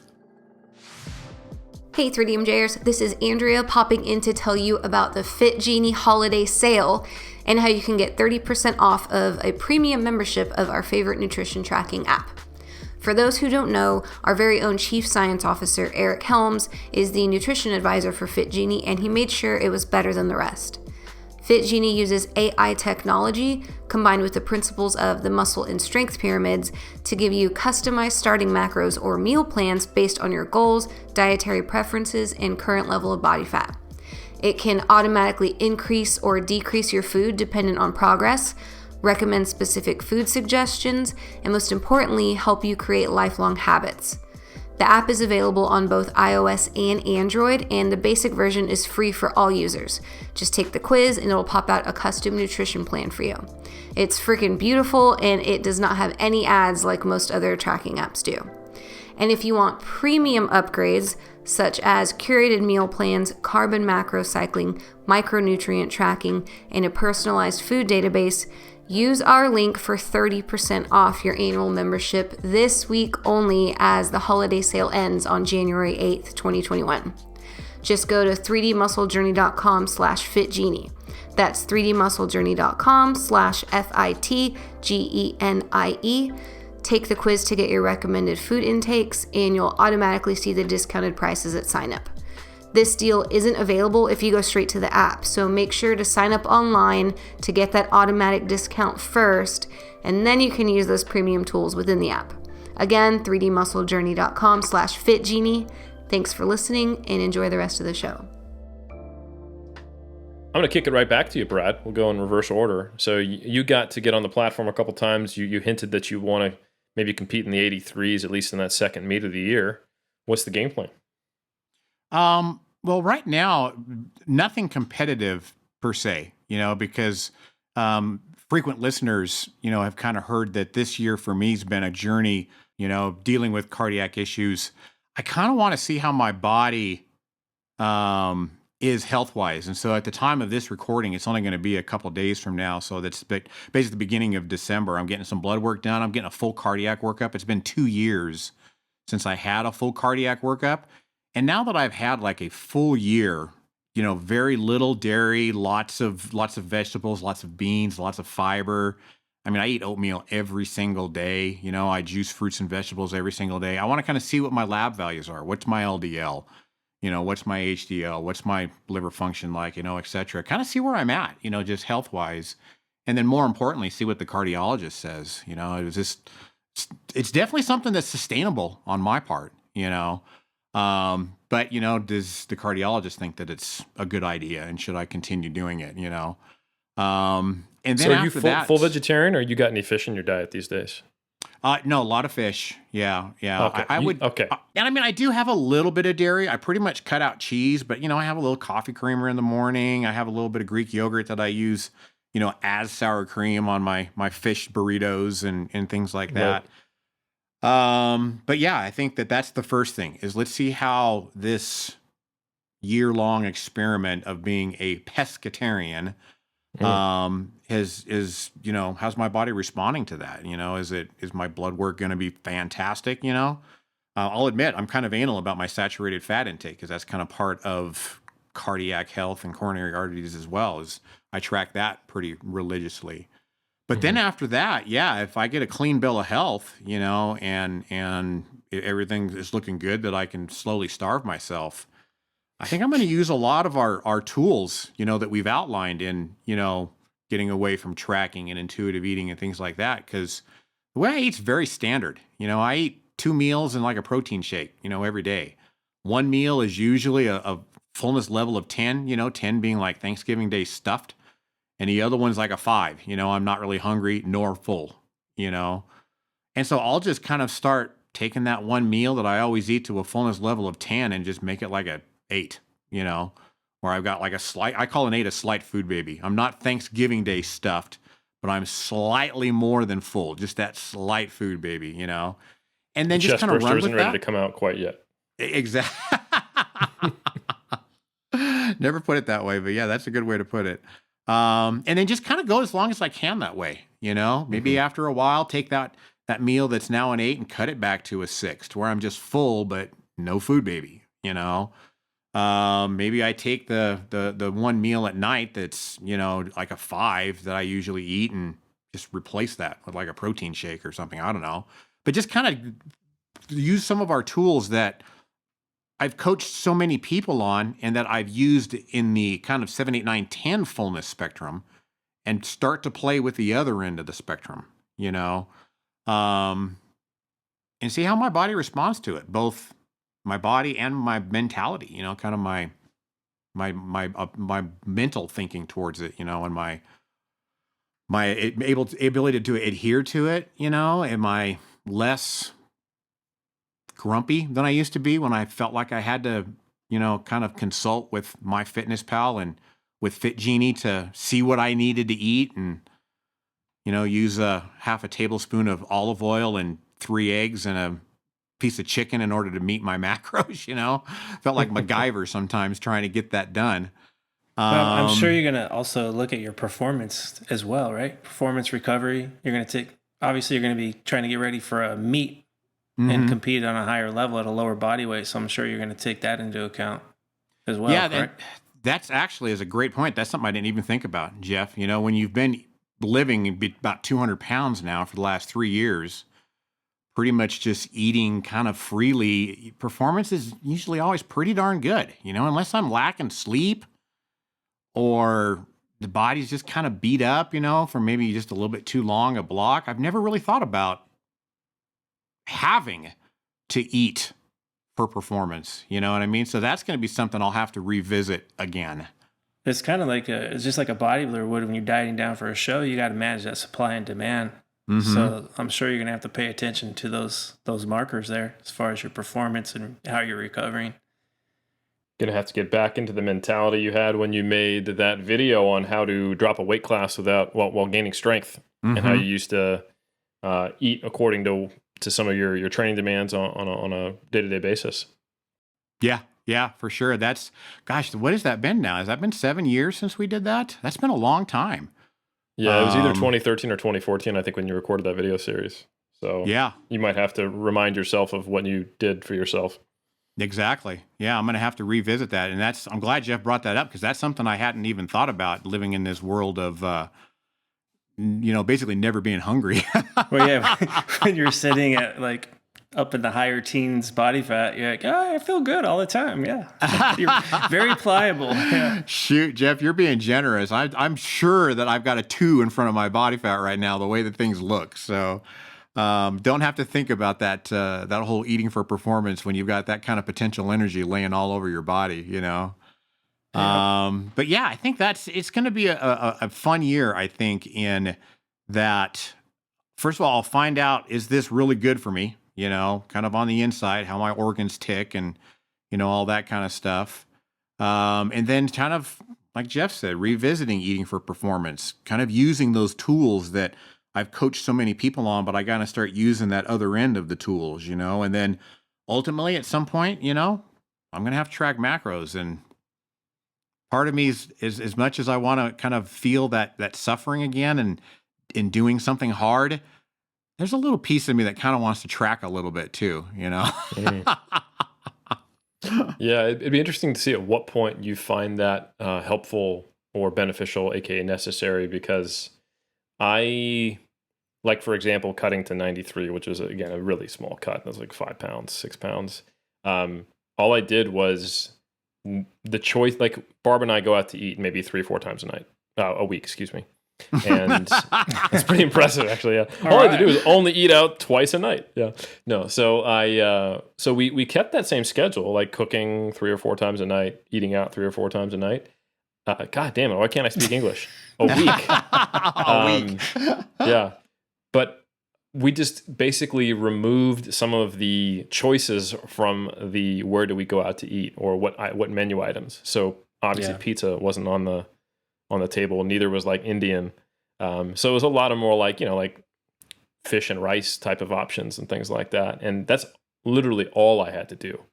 Hey 3DMJers, this is Andrea popping in to tell you about the Fit Genie holiday sale and how you can get 30% off of a premium membership of our favorite nutrition tracking app. For those who don't know, our very own Chief Science Officer, Eric Helms, is the nutrition advisor for Fit Genie, and he made sure it was better than the rest. Fit Genie uses AI technology combined with the principles of the muscle and strength pyramids to give you customized starting macros or meal plans based on your goals, dietary preferences, and current level of body fat. It can automatically increase or decrease your food dependent on progress, recommend specific food suggestions, and most importantly, help you create lifelong habits. The app is available on both iOS and Android, and the basic version is free for all users. Just take the quiz and it'll pop out a custom nutrition plan for you. It's freaking beautiful, and it does not have any ads like most other tracking apps do. And if you want premium upgrades, such as curated meal plans, carb and macro cycling, micronutrient tracking, and a personalized food database, Use our link for 30% off your annual membership this week only, as the holiday sale ends on January 8th, 2021. Just go to 3dmusclejourney.com/fitgenie. That's 3dmusclejourney.com/FITGENIE. Take the quiz to get your recommended food intakes, and you'll automatically see the discounted prices at sign up. This deal isn't available if you go straight to the app, so make sure to sign up online to get that automatic discount first, and then you can use those premium tools within the app. Again, 3dmusclejourney.com/fitgenie. Thanks for listening, and enjoy the rest of the show. I'm going to kick it right back to you, Brad. We'll go in reverse order. So you got to get on the platform a couple times. You hinted that you want to maybe compete in the 83s, at least in that second meet of the year. What's the game plan? Well, right now, nothing competitive per se, because frequent listeners, have kind of heard that this year for me has been a journey, dealing with cardiac issues. I kind of want to see how my body is health-wise. And so at the time of this recording, it's only going to be a couple days from now. So that's basically the beginning of December. I'm getting some blood work done. I'm getting a full cardiac workup. It's been 2 years since I had a full cardiac workup. And now that I've had like a full year, very little dairy, lots of vegetables, lots of beans, lots of fiber. I mean, I eat oatmeal every single day. I juice fruits and vegetables every single day. I want to kind of see what my lab values are. What's my LDL? What's my HDL? What's my liver function like? Et cetera. Kind of see where I'm at, just health wise. And then more importantly, see what the cardiologist says. It's definitely something that's sustainable on my part, But, does the cardiologist think that it's a good idea, and should I continue doing it, And then so are you after full vegetarian, or you got any fish in your diet these days? No, a lot of fish. Yeah. Okay. I would. Okay. And I mean, I do have a little bit of dairy. I pretty much cut out cheese, but I have a little coffee creamer in the morning. I have a little bit of Greek yogurt that I use, as sour cream on my fish burritos and things like that. Right. But yeah, I think that's the first thing is let's see how this year-long experiment of being a pescatarian how's my body responding to that? Is my blood work going to be fantastic? I'll admit I'm kind of anal about my saturated fat intake, because that's kind of part of cardiac health and coronary artery disease as well. Is I track that pretty religiously. But then after that, if I get a clean bill of health, and everything is looking good, that I can slowly starve myself, I think I'm going to use a lot of our tools, that we've outlined in, getting away from tracking and intuitive eating and things like that. Because the way I eat's very standard. I eat 2 meals and like a protein shake, every day. One meal is usually a fullness level of 10, 10 being like Thanksgiving Day stuffed. And the other one's like a 5, I'm not really hungry nor full, And so I'll just kind of start taking that one meal that I always eat to a fullness level of 10 and just make it like a 8, where I've got like I call an 8 a slight food baby. I'm not Thanksgiving Day stuffed, but I'm slightly more than full, just that slight food baby, And then just kind of run with that. Isn't ready to come out quite yet. Exactly. Never put it that way, but yeah, that's a good way to put it. And then just kind of go as long as I can that way, maybe after a while, take that meal that's now an 8 and cut it back to a 6, to where I'm just full, but no food baby, Maybe I take the one meal at night that's, like a 5 that I usually eat, and just replace that with like a protein shake or something. I don't know. But just kind of use some of our tools that I've coached so many people on, and that I've used in the kind of 7, 8, 9, 10 fullness spectrum, and start to play with the other end of the spectrum, and see how my body responds to it, both my body and my mentality, kind of my mental thinking towards it, and my ability to adhere to it, am I less grumpy than I used to be when I felt like I had to, kind of consult with MyFitnessPal and with FitGenie to see what I needed to eat, and, use a half a tablespoon of olive oil and 3 eggs and a piece of chicken in order to meet my macros, Felt like MacGyver sometimes trying to get that done. Well, I'm sure you're going to also look at your performance as well, right? Performance recovery. Obviously, you're going to be trying to get ready for a meet and compete on a higher level at a lower body weight. So I'm sure you're going to take that into account as well. Yeah, correct? that's actually is a great point. That's something I didn't even think about, Jeff. You know, when you've been living about 200 pounds now for the last 3 years, pretty much just eating kind of freely, performance is usually always pretty darn good, you know, unless I'm lacking sleep or the body's just kind of beat up, you know, for maybe just a little bit too long a block. I've never really thought about having to eat for performance, you know what I mean? So that's going to be something I'll have to revisit again. It's kind of like it's just like a bodybuilder would when you're dieting down for a show. You got to manage that supply and demand. So I'm sure you're going to have to pay attention to those markers there as far as your performance and how you're recovering. Going to have to get back into the mentality you had when you made that video on how to drop a weight class while gaining strength, and how you used to eat according to some of your training demands on a day-to-day basis. Yeah, for sure. Gosh, what has that been now? Has that been 7 years since we did that? That's been a long time. Yeah, it was either 2013 or 2014, I think, when you recorded that video series. So yeah, you might have to remind yourself of what you did for yourself. Exactly. Yeah, I'm going to have to revisit that. And I'm glad Jeff brought that up, because that's something I hadn't even thought about, living in this world of, basically never being hungry. Well, yeah, when you're sitting at like up in the higher teens body fat, you're like, I feel good all the time. Yeah. You're very pliable. Yeah. Shoot, Jeff, you're being generous. I'm sure that I've got a 2 in front of my body fat right now, the way that things look. So don't have to think about that whole eating for performance when you've got that kind of potential energy laying all over your body, you know? Yeah. But yeah, I think it's going to be a fun year, I think, in that, first of all, I'll find out, is this really good for me? You know, kind of on the inside, how my organs tick and, you know, all that kind of stuff. And then kind of, like Jeff said, revisiting eating for performance, kind of using those tools that I've coached so many people on, but I got to start using that other end of the tools, you know, and then ultimately at some point, you know, I'm going to have to track macros. And part of me is as much as I want to kind of feel that suffering again and in doing something hard, there's a little piece of me that kind of wants to track a little bit too, you know? Yeah, it'd be interesting to see at what point you find that helpful or beneficial, aka necessary, because I, like, for example, cutting to 93, which was, again, a really small cut. That was like 5 pounds, 6 pounds. All I did was the choice, like Barb and I go out to eat maybe 3 or 4 times a week, excuse me. And it's pretty impressive, actually. Yeah. All I had to do was only eat out twice a night. Yeah. No. So we kept that same schedule, like cooking 3 or 4 times a night, eating out 3 or 4 times a night. God damn it. Why can't I speak English? A week. A week. Yeah. But we just basically removed some of the choices from the where do we go out to eat or what menu items. So obviously pizza wasn't on the table. Neither was like Indian. So it was a lot of more like, you know, like fish and rice type of options and things like that. And that's literally all I had to do.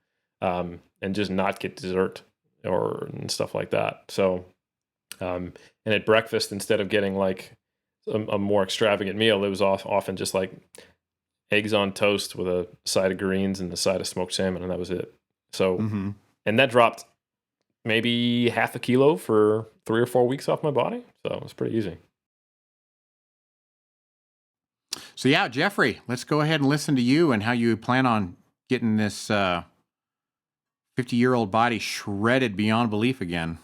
And just not get dessert and stuff like that. So, and at breakfast, instead of getting like a more extravagant meal, it was often just like eggs on toast with a side of greens and a side of smoked salmon. And that was it. So, and that dropped maybe half a kilo for 3 or 4 weeks off my body. So it was pretty easy. So yeah, Jeffrey, let's go ahead and listen to you and how you plan on getting this 50-year-old body shredded beyond belief again.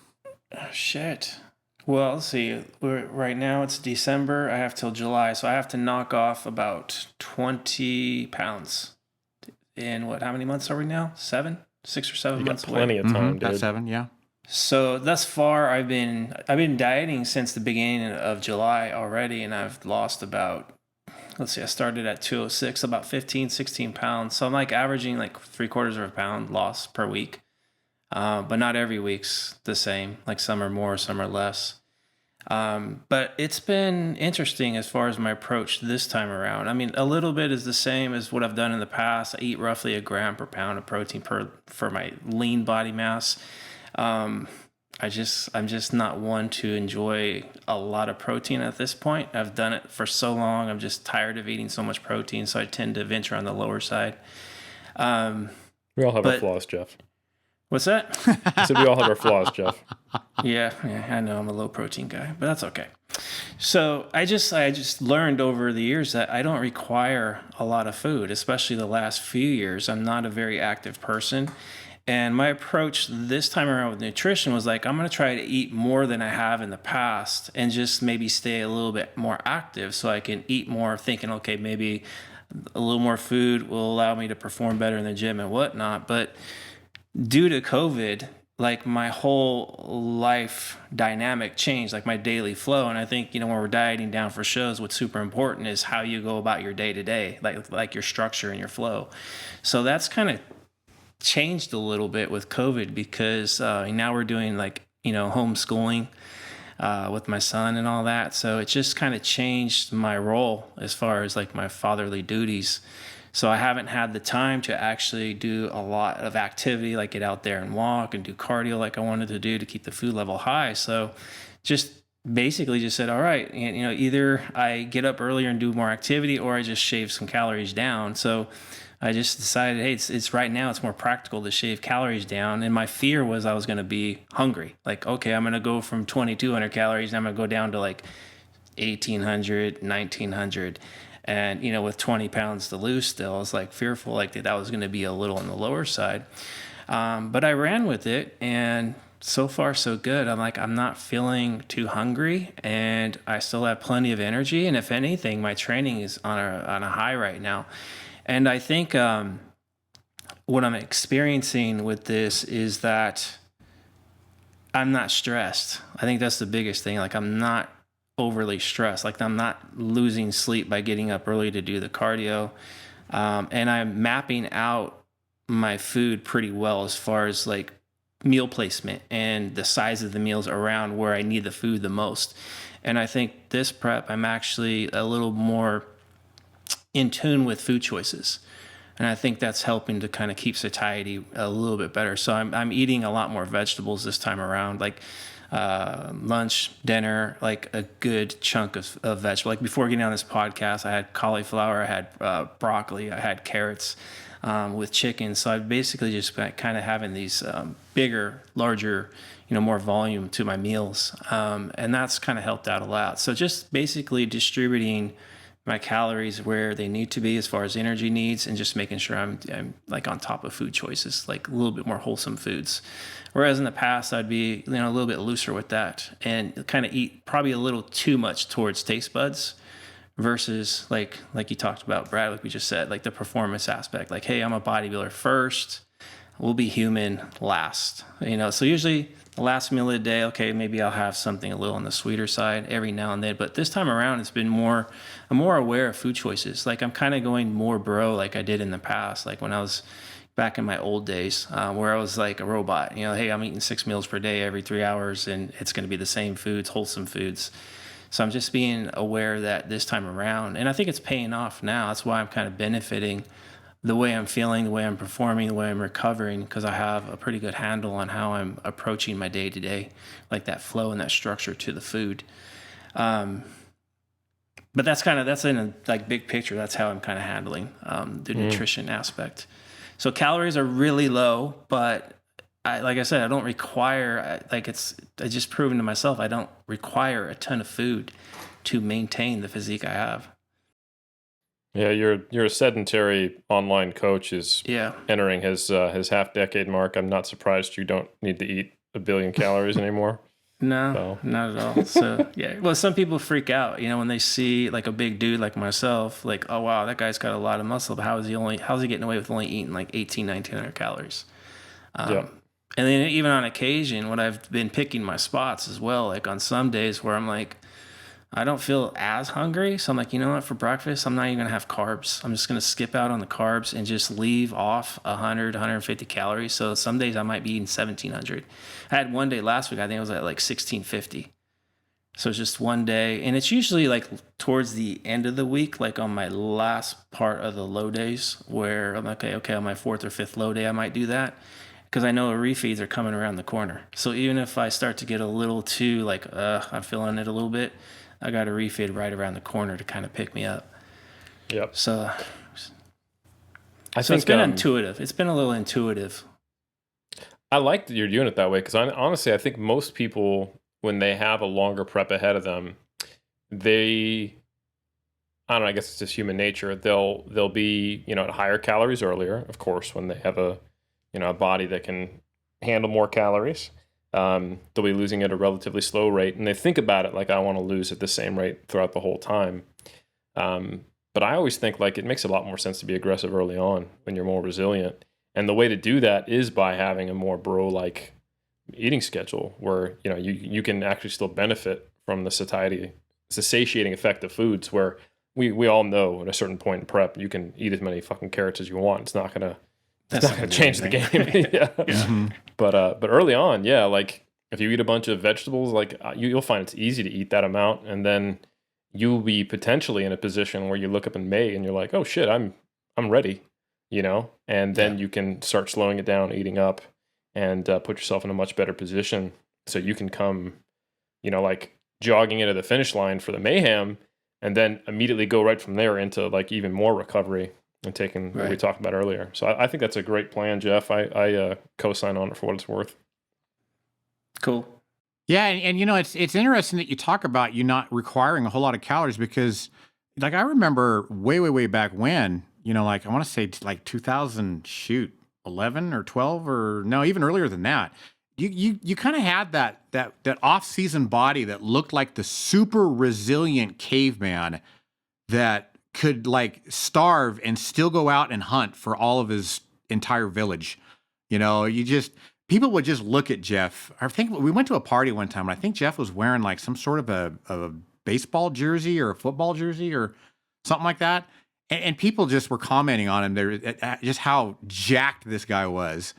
Oh, shit. Well, let's see. Right now it's December. I have till July. So I have to knock off about 20 pounds in how many months are we now? 7? 6 or 7 months away. Plenty of time, dude. That's 7, yeah. So thus far, I've been dieting since the beginning of July already, and I've lost about, let's see, I started at 206, about 15, 16 pounds. So I'm like averaging like 3/4 of a pound loss per week, but not every week's the same. Like some are more, some are less. But it's been interesting as far as my approach this time around. I mean, a little bit is the same as what I've done in the past. I eat roughly 1 gram per pound of protein for my lean body mass. I'm just not one to enjoy a lot of protein at this point. I've done it for so long. I'm just tired of eating so much protein, so I tend to venture on the lower side. We all have our flaws, Jeff. What's that? I said we all have our flaws, Jeff. Yeah, I know I'm a low protein guy, but that's okay. So I just learned over the years that I don't require a lot of food, especially the last few years. I'm not a very active person. And my approach this time around with nutrition was like, I'm going to try to eat more than I have in the past and just maybe stay a little bit more active so I can eat more, thinking, okay, maybe a little more food will allow me to perform better in the gym and whatnot. But due to COVID, like my whole life dynamic changed, like my daily flow. And I think, when we're dieting down for shows, what's super important is how you go about your day to day, like your structure and your flow. So that's kind of changed a little bit with COVID because now we're doing homeschooling with my son and all that. So it just kind of changed my role as far as like my fatherly duties. So I haven't had the time to actually do a lot of activity, like get out there and walk and do cardio like I wanted to do to keep the food level high. So just basically just said, all right, either I get up earlier and do more activity or I just shave some calories down. So I just decided, hey, it's right now, it's more practical to shave calories down. And my fear was I was going to be hungry. Like, okay, I'm going to go from 2,200 calories and I'm going to go down to like 1,800, 1,900. And, with 20 pounds to lose still, I was like fearful like that was going to be a little on the lower side. But I ran with it and so far so good. I'm like, I'm not feeling too hungry and I still have plenty of energy. And if anything, my training is on a high right now. And I think what I'm experiencing with this is that I'm not stressed. I think that's the biggest thing. Like I'm not overly stressed. Like I'm not losing sleep by getting up early to do the cardio. And I'm mapping out my food pretty well as far as like meal placement and the size of the meals around where I need the food the most. And I think this prep, I'm actually a little more in tune with food choices. And I think that's helping to kind of keep satiety a little bit better. So I'm eating a lot more vegetables this time around, like lunch, dinner, like a good chunk of vegetable. Like before getting on this podcast, I had cauliflower, I had broccoli, I had carrots with chicken. So I've basically just been kind of having these bigger, larger, more volume to my meals. And that's kind of helped out a lot. So just basically distributing my calories where they need to be as far as energy needs and just making sure I'm like on top of food choices, like a little bit more wholesome foods. Whereas in the past, I'd be, a little bit looser with that and kind of eat probably a little too much towards taste buds versus like you talked about, Brad, like we just said, like the performance aspect, like, hey, I'm a bodybuilder first, we'll be human last, so usually the last meal of the day, okay, maybe I'll have something a little on the sweeter side every now and then. But this time around, it's been I'm more aware of food choices. Like I'm kind of going more bro like I did in the past. Like when I was back in my old days where I was like a robot, hey, I'm eating 6 meals per day every 3 hours and it's going to be the same foods, wholesome foods. So I'm just being aware that this time around, and I think it's paying off now. That's why I'm kind of benefiting the way I'm feeling, the way I'm performing, the way I'm recovering, because I have a pretty good handle on how I'm approaching my day to day, like that flow and that structure to the food. But that's in a like big picture. That's how I'm kind of handling the nutrition aspect. So calories are really low, but like I said, I don't require, I just proven to myself, I don't require a ton of food to maintain the physique I have. Yeah, you're a sedentary online coach is entering his half decade mark. I'm not surprised you don't need to eat 1 billion calories anymore. No, not at all. So yeah, well, some people freak out, when they see like a big dude like myself, like, oh wow, that guy's got a lot of muscle, but how's he getting away with only eating like 1,900 calories? And then even on occasion, when I've been picking my spots as well, like on some days where I'm like, I don't feel as hungry. So I'm like, you know what, for breakfast, I'm not even going to have carbs. I'm just going to skip out on the carbs and just leave off 100, 150 calories. So some days I might be eating 1,700. I had one day last week, I think it was at like 1,650. So it's just one day. And it's usually like towards the end of the week, like on my last part of the low days where I'm like, okay, on my 4th or 5th low day, I might do that. because I know refeeds are coming around the corner. So even if I start to get a little too like, I'm feeling it a little bit, I got a refeed right around the corner to kind of pick me up. Yep. So I think it's been intuitive. It's been a little intuitive. I like that you're doing it that way, because honestly, I think most people, when they have a longer prep ahead of them, I don't know, I guess it's just human nature. They'll be, at higher calories earlier, of course, when they have a body that can handle more calories. They'll be losing at a relatively slow rate, and they think about it like, I want to lose at the same rate throughout the whole time. But I always think like it makes a lot more sense to be aggressive early on when you're more resilient. And the way to do that is by having a more bro-like eating schedule where, you can actually still benefit from the satiating effect of foods, where we all know at a certain point in prep, you can eat as many fucking carrots as you want. It's not gonna change the game. Yeah. Mm-hmm. But early on, yeah, like if you eat a bunch of vegetables, like you'll find it's easy to eat that amount, and then you'll be potentially in a position where you look up in May and you're like, oh shit, I'm ready, and then you can start slowing it down, eating up, and put yourself in a much better position so you can come, like jogging into the finish line for the mayhem, and then immediately go right from there into like even more recovery and taking what we talked about earlier. So I think that's a great plan, Jeff. I co-sign on it for what it's worth. Cool. Yeah, and it's interesting that you talk about you not requiring a whole lot of calories, because like I remember way back when, like I want to say like 2011 or 12 or no, even earlier than that. You kind of had that off-season body that looked like the super resilient caveman that could like starve and still go out and hunt for all of his entire village. People would just look at Jeff. I think we went to a party one time, and I think Jeff was wearing like some sort of a baseball jersey or a football jersey or something like that. And people just were commenting on him there, just how jacked this guy was.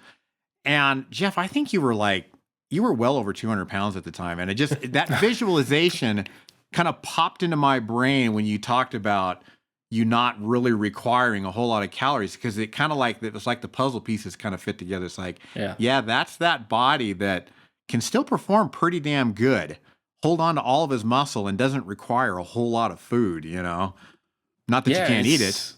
And Jeff, I think you were well over 200 pounds at the time. And that visualization kind of popped into my brain when you talked about you not really requiring a whole lot of calories, because it kind of like, it was like the puzzle pieces kind of fit together. It's like, yeah, that's that body that can still perform pretty damn good, hold on to all of his muscle, and doesn't require a whole lot of food, Not that you can't eat it.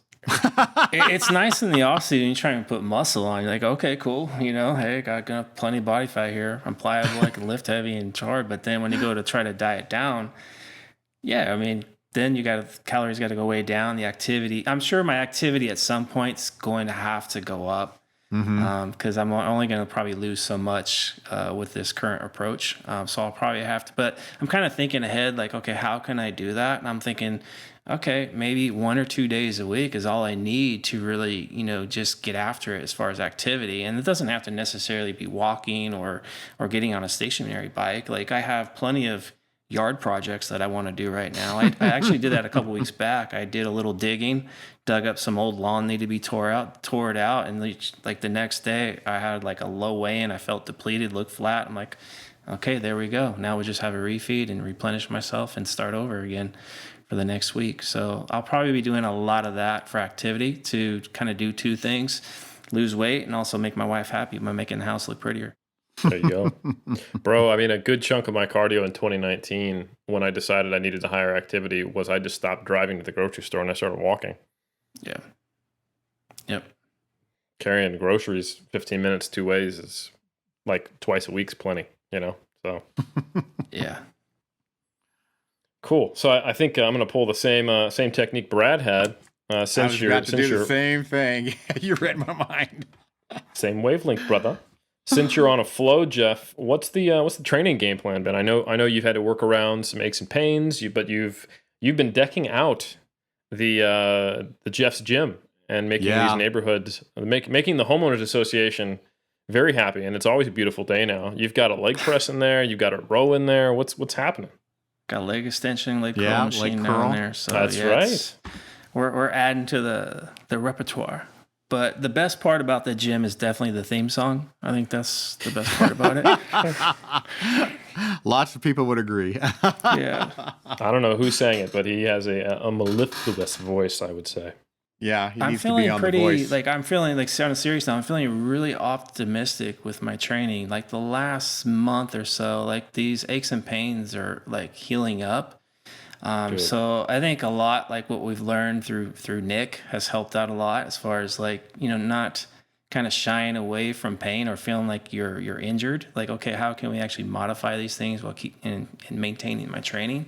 It's nice in the off season. You try and put muscle on. You're like, okay, cool. Hey, got plenty of body fat here. I'm pliable. I can lift heavy and hard. But then when you go to try to diet down, then calories got to go way down. The activity, I'm sure my activity at some point's going to have to go up, because I'm only going to probably lose so much with this current approach. So I'll probably have to. But I'm kind of thinking ahead, like, okay, how can I do that? And I'm thinking, okay, maybe 1 or 2 days a week is all I need to really, just get after it as far as activity. And it doesn't have to necessarily be walking or getting on a stationary bike. Like I have plenty of yard projects that I want to do right now. I actually did that a couple weeks back. I did a little digging, dug up some old lawn needed to be tore it out. And like the next day I had like a low weigh-in. I felt depleted, looked flat. I'm like, okay, there we go. Now we just have a refeed and replenish myself and start over again for the next week. So I'll probably be doing a lot of that for activity to kind of do two things, lose weight and also make my wife happy by making the house look prettier. There you go. Bro, I mean, a good chunk of my cardio in 2019, when I decided I needed a higher activity, was I just stopped driving to the grocery store and I started walking. Yeah. Yep. Carrying groceries 15 minutes 2 ways is like twice a week's plenty, so. Yeah. Cool. So I think I'm going to pull the same technique Brad had. Since you're the same thing. You read my mind. Same wavelength, brother. Since you're on a flow, Jeff, what's the training game plan been? I know you've had to work around some aches and pains, but you've been decking out the Jeff's gym and making these neighborhoods, making the homeowners association very happy. And it's always a beautiful day now. You've got a leg press in there, you've got a row in there. What's happening? Got leg extension, leg curl machine down there. So that's right. We're adding to the repertoire. But the best part about the gym is definitely the theme song. I think that's the best part about it. Lots of people would agree. Yeah. I don't know who sang it, but he has a mellifluous voice, I would say. Yeah, he I'm needs to be feeling on The pretty, Voice. like, I'm feeling, like, on a serious note, I'm feeling really optimistic with my training. Like, the last month or so, like, these aches and pains are, like, healing up. Good. So I think a lot, like, what we've learned through Nick has helped out a lot, as far as, like, not kind of shying away from pain or feeling like you're injured. Like, okay, how can we actually modify these things while keep and maintaining my training?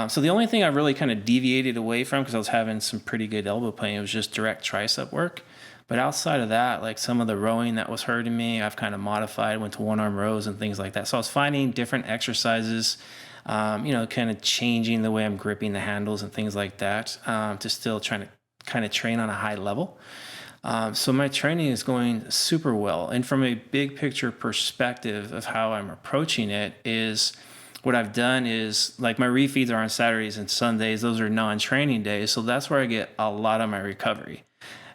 So the only thing I really kind of deviated away from, because I was having some pretty good elbow pain, was just direct tricep work. But outside of that, like, some of the rowing that was hurting me, I've kind of modified, went to one arm rows and things like that. So I was finding different exercises, kind of changing the way I'm gripping the handles and things like that, to still trying to kind of train on a high level. So my training is going super well. And from a big picture perspective of how I'm approaching it is, what I've done is, like, my refeeds are on Saturdays and Sundays. Those are non-training days. So that's where I get a lot of my recovery.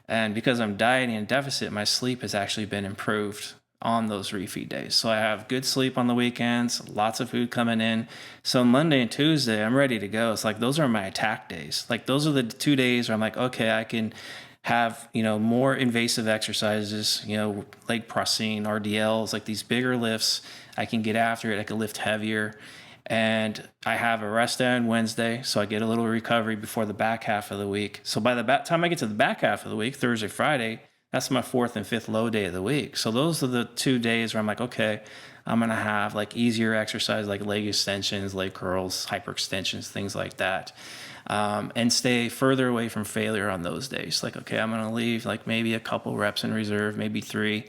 And because I'm dieting and deficit, my sleep has actually been improved on those refeed days. So I have good sleep on the weekends, lots of food coming in. So Monday and Tuesday, I'm ready to go. It's like, those are my attack days. Like, those are the 2 days where I'm like, okay, I can have, more invasive exercises, leg pressing, RDLs, like these bigger lifts. I can get after it. I can lift heavier. And I have a rest day on Wednesday, so I get a little recovery before the back half of the week. So by the time I get to the back half of the week, Thursday, Friday, that's my 4th and 5th low day of the week. So those are the 2 days where I'm like, okay, I'm going to have, like, easier exercise, like leg extensions, leg curls, hyperextensions, things like that. And stay further away from failure on those days. Like, okay, I'm going to leave, like, maybe a couple reps in reserve, maybe 3.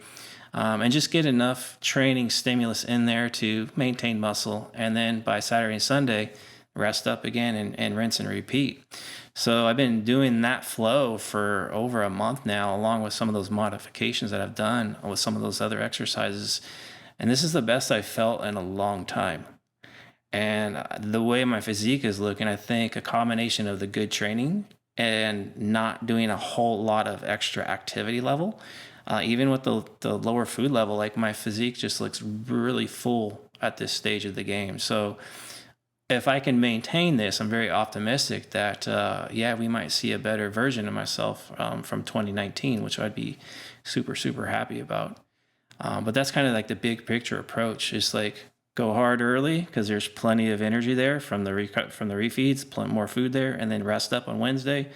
And just get enough training stimulus in there to maintain muscle. And then by Saturday and Sunday, rest up again and rinse and repeat. So I've been doing that flow for over a month now, along with some of those modifications that I've done with some of those other exercises. And this is the best I've felt in a long time. And the way my physique is looking, I think a combination of the good training and not doing a whole lot of extra activity level, even with the lower food level, like, my physique just looks really full at this stage of the game. So if I can maintain this, I'm very optimistic that, we might see a better version of myself from 2019, which I'd be super, super happy about. But that's kind of like the big picture approach. Is like, go hard early because there's plenty of energy there from the refeeds, plenty more food there, and then rest up on Wednesday.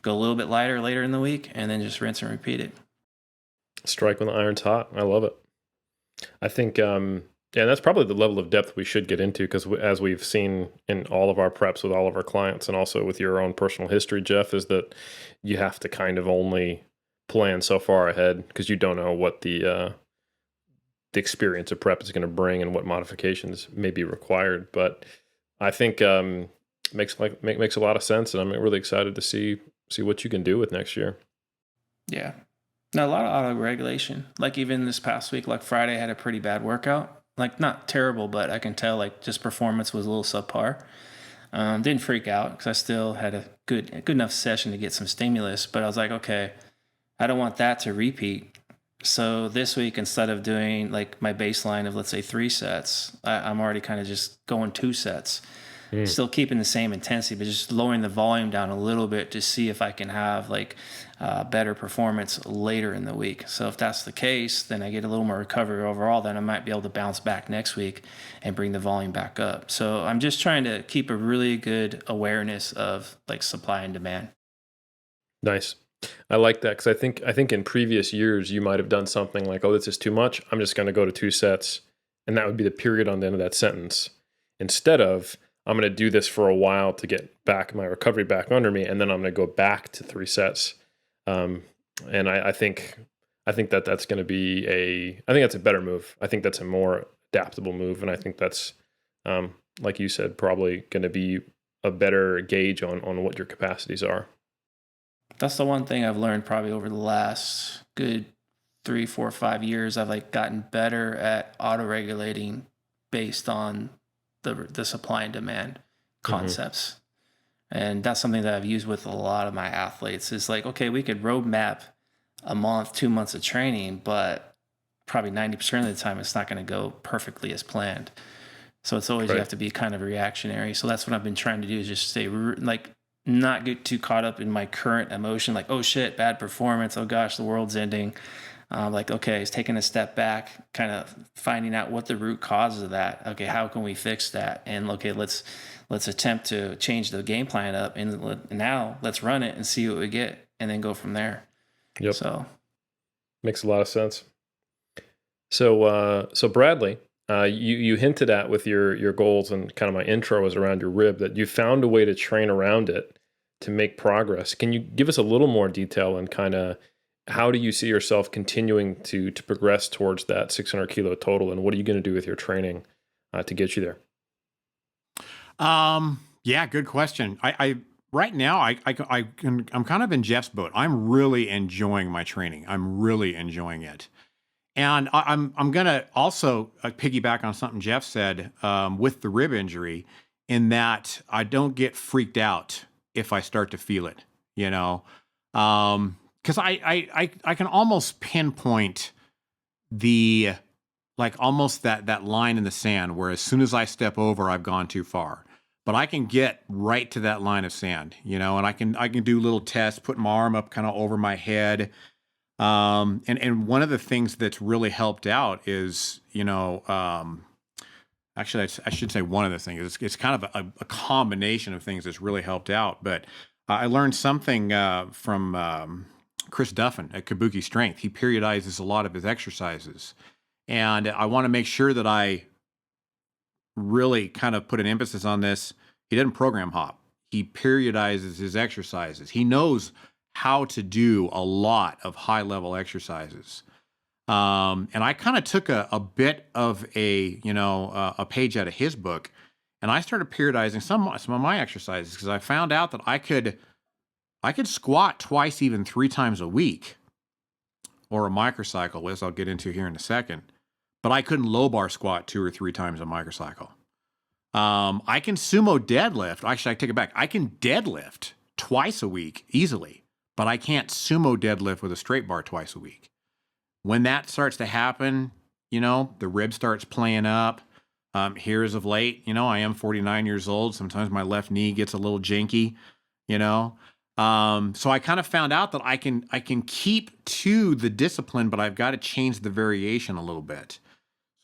Go a little bit lighter later in the week, and then just rinse and repeat it. Strike when the iron's hot. I love it. I think, that's probably the level of depth we should get into, because as we've seen in all of our preps with all of our clients, and also with your own personal history, Jeff, is that you have to kind of only plan so far ahead, because you don't know what the experience of prep is going to bring and what modifications may be required. But I think makes a lot of sense, and I'm really excited to see what you can do with next year. Yeah. Now, a lot of auto regulation. Like, even this past week, like Friday, I had a pretty bad workout. Like, not terrible, but I can tell, like, just performance was a little subpar. Didn't freak out because I still had a good enough session to get some stimulus. But I was like, okay, I don't want that to repeat. So this week, instead of doing, like, my baseline of, let's say, 3 sets, I'm already kind of just going 2 sets. Still keeping the same intensity, but just lowering the volume down a little bit to see if I can have, like, better performance later in the week. So if that's the case, then I get a little more recovery overall. Then I might be able to bounce back next week and bring the volume back up. So I'm just trying to keep a really good awareness of, like, supply and demand. Nice. I like that, because I think in previous years you might have done something like, oh, this is too much, I'm just going to go to 2 sets, and that would be the period on the end of that sentence, instead of, I'm going to do this for a while to get back my recovery back under me, and then I'm going to go back to 3 sets. And I think that's going to be I think that's a better move. I think that's a more adaptable move, and I think that's, like you said, probably going to be a better gauge on what your capacities are. That's the one thing I've learned probably over the last good 3, 4, 5 years. I've, like, gotten better at auto-regulating based on the supply and demand concepts. And that's something that I've used with a lot of my athletes. Is like, okay, we could roadmap a month, 2 months of training, but probably 90% of the time it's not going to go perfectly as planned. So it's always, you have to be kind of reactionary. So that's what I've been trying to do, is just stay, like, not get too caught up in my current emotion, like, oh shit, bad performance, oh gosh, the world's ending. Like, okay, it's taking a step back, kind of finding out what the root cause of that. Okay, how can we fix that? And okay, let's attempt to change the game plan up, and now let's run it and see what we get, and then go from there. Yep. So makes a lot of sense. So Bradley, you hinted at with your goals, and kind of my intro was around your rib, that you found a way to train around it to make progress. Can you give us a little more detail and kind of how do you see yourself continuing to progress towards that 600 kilo total, and what are you going to do with your training to get you there? Yeah, good question. I right now I'm kind of in Jeff's boat. I'm really enjoying my training. I'm really enjoying it. And I'm gonna also piggyback on something Jeff said with the rib injury, in that I don't get freaked out if I start to feel it, you know, because I can almost pinpoint the, like, almost that line in the sand where as soon as I step over, I've gone too far. But I can get right to that line of sand, you know, and I can do little tests, put my arm up kind of over my head. And one of the things that's really helped out is, you know, actually I should say one of the things, it's kind of a combination of things that's really helped out. But I learned something from Chris Duffin at Kabuki Strength. He periodizes a lot of his exercises, and I want to make sure that I really kind of put an emphasis on this. He doesn't program hop. He periodizes his exercises. He knows how to do a lot of high level exercises. And I kind of took a bit of a page out of his book, and I started periodizing some of my exercises, because I found out that I could squat twice, even 3 times a week, or a microcycle, as I'll get into here in a second, but I couldn't low bar squat 2 or 3 times a microcycle. I can sumo deadlift. Actually, I take it back. I can deadlift twice a week easily, but I can't sumo deadlift with a straight bar twice a week. When that starts to happen, you know, the rib starts playing up. Here as of late, you know, I am 49 years old. Sometimes my left knee gets a little janky, you know. So I kind of found out that I can keep to the discipline, but I've got to change the variation a little bit.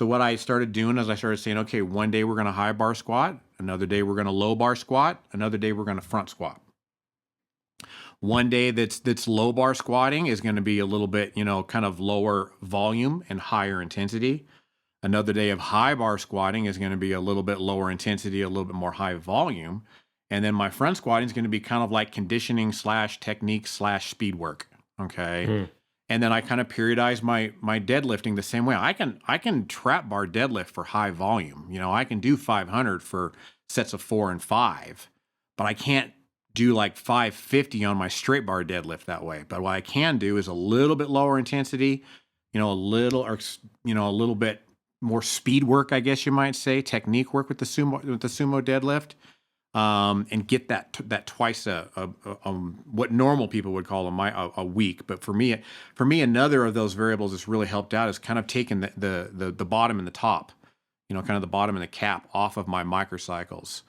So what I started doing is I started saying, okay, one day we're going to high bar squat, another day we're going to low bar squat, another day we're going to front squat. One day that's low bar squatting is going to be a little bit, you know, kind of lower volume and higher intensity. Another day of high bar squatting is going to be a little bit lower intensity, a little bit more high volume. And then my front squatting is going to be kind of like conditioning / technique / speed work. Okay. And then I kind of periodize my deadlifting the same way. I can trap bar deadlift for high volume. You know, I can do 500 for sets of 4 and 5, but I can't do like 550 on my straight bar deadlift that way. But what I can do is a little bit lower intensity, you know, a little bit more speed work, I guess you might say, technique work with the sumo deadlift. And get that twice what normal people would call a week. But for me, another of those variables that's really helped out is kind of taking the bottom and the top, you know, kind of the bottom and the cap off of my microcycles.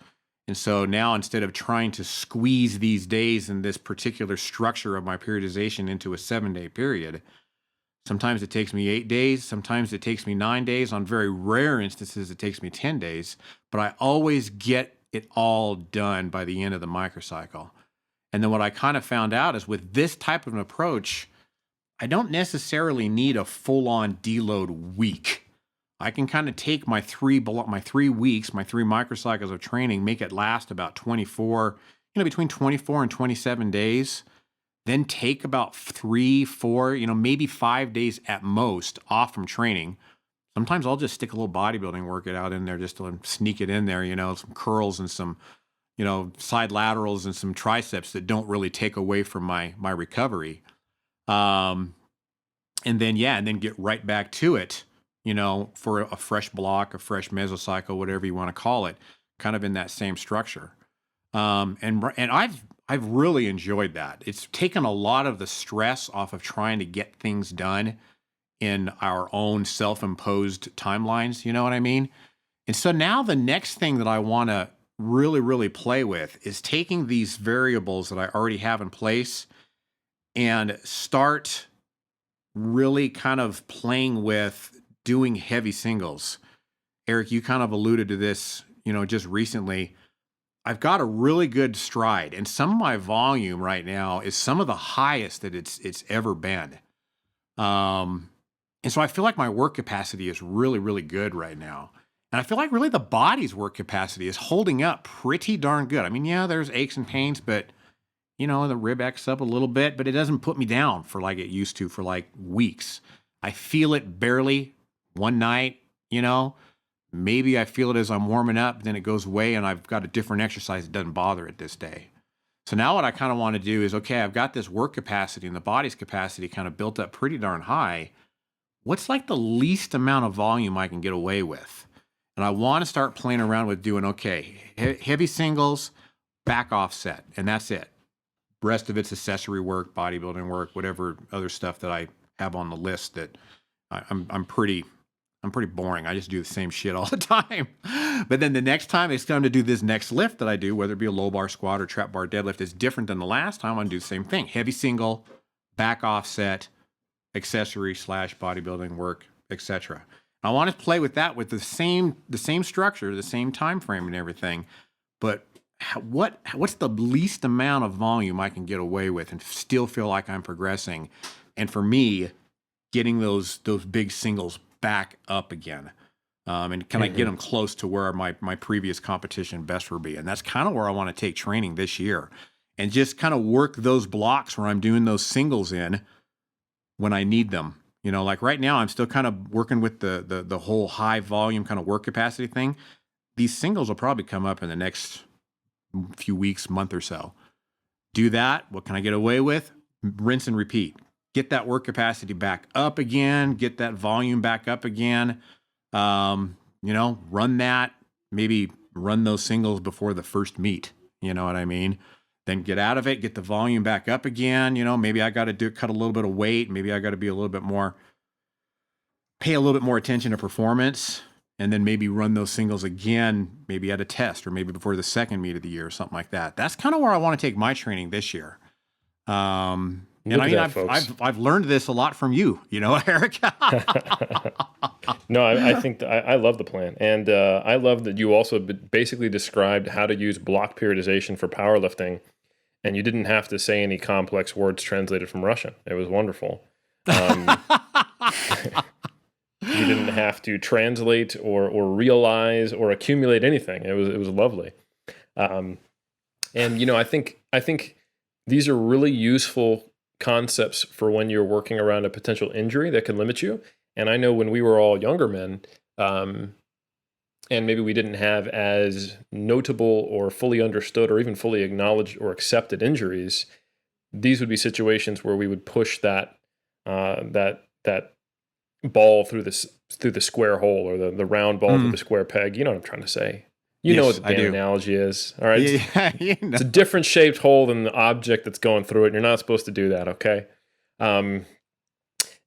And so now, instead of trying to squeeze these days in this particular structure of my periodization into a 7-day period, sometimes it takes me 8 days, sometimes it takes me 9 days. On very rare instances, it takes me 10 days, but I always get it all done by the end of the microcycle. And then what I kind of found out is, with this type of an approach, I don't necessarily need a full-on deload week. I can kind of take my 3 weeks, my 3 microcycles of training, make it last about 24, you know, between 24 and 27 days, then take about 3, 4, you know, maybe 5 days at most off from training. Sometimes I'll just stick a little bodybuilding workout in there just to sneak it in there, you know, some curls and some, you know, side laterals and some triceps that don't really take away from my recovery. And then get right back to it, you know, for a fresh block, a fresh mesocycle, whatever you want to call it, kind of in that same structure. And I've really enjoyed that. It's taken a lot of the stress off of trying to get things done in our own self-imposed timelines, you know what I mean? And so now the next thing that I want to really, really play with is taking these variables that I already have in place and start really kind of playing with doing heavy singles. Eric, you kind of alluded to this, just recently. I've got a really good stride, and some of my volume right now is some of the highest that it's ever been. And so I feel like my work capacity is really, really good right now. And I feel like really the body's work capacity is holding up pretty darn good. I mean, yeah, there's aches and pains, but the rib acts up a little bit, but it doesn't put me down for like it used to for like weeks. I feel it barely one night, maybe I feel it as I'm warming up, then it goes away and I've got a different exercise that doesn't bother it this day. So now what I kind of want to do is, okay, I've got this work capacity and the body's capacity kind of built up pretty darn high. What's like the least amount of volume I can get away with? And I want to start playing around with doing, okay, heavy singles, back offset, and that's it. Rest of it's accessory work, bodybuilding work, whatever other stuff that I have on the list that I'm pretty boring. I just do the same shit all the time. But then the next time it's time to do this next lift that I do, whether it be a low bar squat or trap bar deadlift, is different than the last time. I'm going to do the same thing. Heavy single, back offset, accessory / bodybuilding work, etc. I want to play with that with the same structure, the same time frame and everything. But what's the least amount of volume I can get away with and still feel like I'm progressing? And for me, getting those big singles back up again. And can I get them close to where my previous competition best would be? And that's kind of where I want to take training this year and just kind of work those blocks where I'm doing those singles in when I need them. Like right now, I'm still kind of working with the whole high volume kind of work capacity thing. These singles will probably come up in the next few weeks, month or so. Do that. What can I get away with? Rinse and repeat. Get that work capacity back up again. Get that volume back up again. Run that. Maybe run those singles before the first meet. You know what I mean? Then get out of it. Get the volume back up again. Maybe I got to cut a little bit of weight. Maybe I got to be pay a little bit more attention to performance. And then maybe run those singles again, maybe at a test or maybe before the second meet of the year or something like that. That's kind of where I want to take my training this year. And I've learned this a lot from you, Eric. No, I think I love the plan. And I love that you also basically described how to use block periodization for powerlifting. And you didn't have to say any complex words translated from Russian. It was wonderful. You didn't have to translate or realize or accumulate anything. It was lovely. And I think these are really useful concepts for when you're working around a potential injury that can limit you. And I know when we were all younger men, and maybe we didn't have as notable or fully understood or even fully acknowledged or accepted injuries, these would be situations where we would push that ball through the square hole or the round ball through the square peg. You know what I'm trying to say. You know what the damn analogy is. All right. Yeah, It's a different shaped hole than the object that's going through it. And you're not supposed to do that. Okay.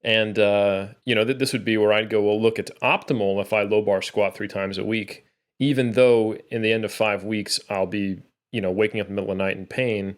This would be where I'd go, well, look, it's optimal if I low bar squat 3 times a week, even though in the end of 5 weeks, I'll be, waking up in the middle of the night in pain.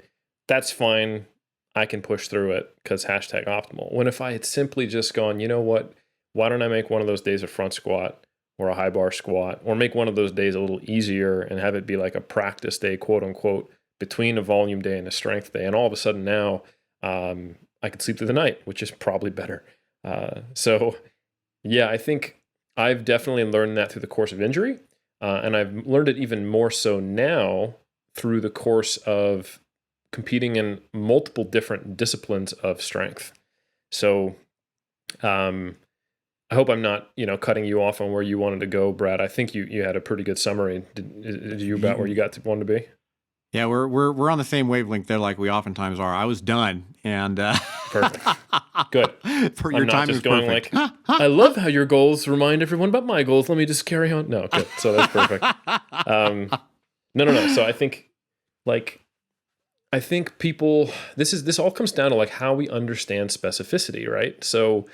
That's fine. I can push through it because #optimal. When if I had simply just gone, you know what, why don't I make one of those days a front squat or a high bar squat, or make one of those days a little easier and have it be like a practice day, quote unquote, between a volume day and a strength day. And all of a sudden now I could sleep through the night, which is probably better. I think I've definitely learned that through the course of injury. And I've learned it even more so now through the course of competing in multiple different disciplines of strength. So I hope I'm not, cutting you off on where you wanted to go, Brad. I think you had a pretty good summary. Did you about where you wanted to be? Yeah, we're on the same wavelength there, like we oftentimes are. I was done, and perfect, good. For your time is perfect. Like, I love how your goals remind everyone about my goals. Let me just carry on. No, good. So that's perfect. No. So I think people. This all comes down to like how we understand specificity, right? So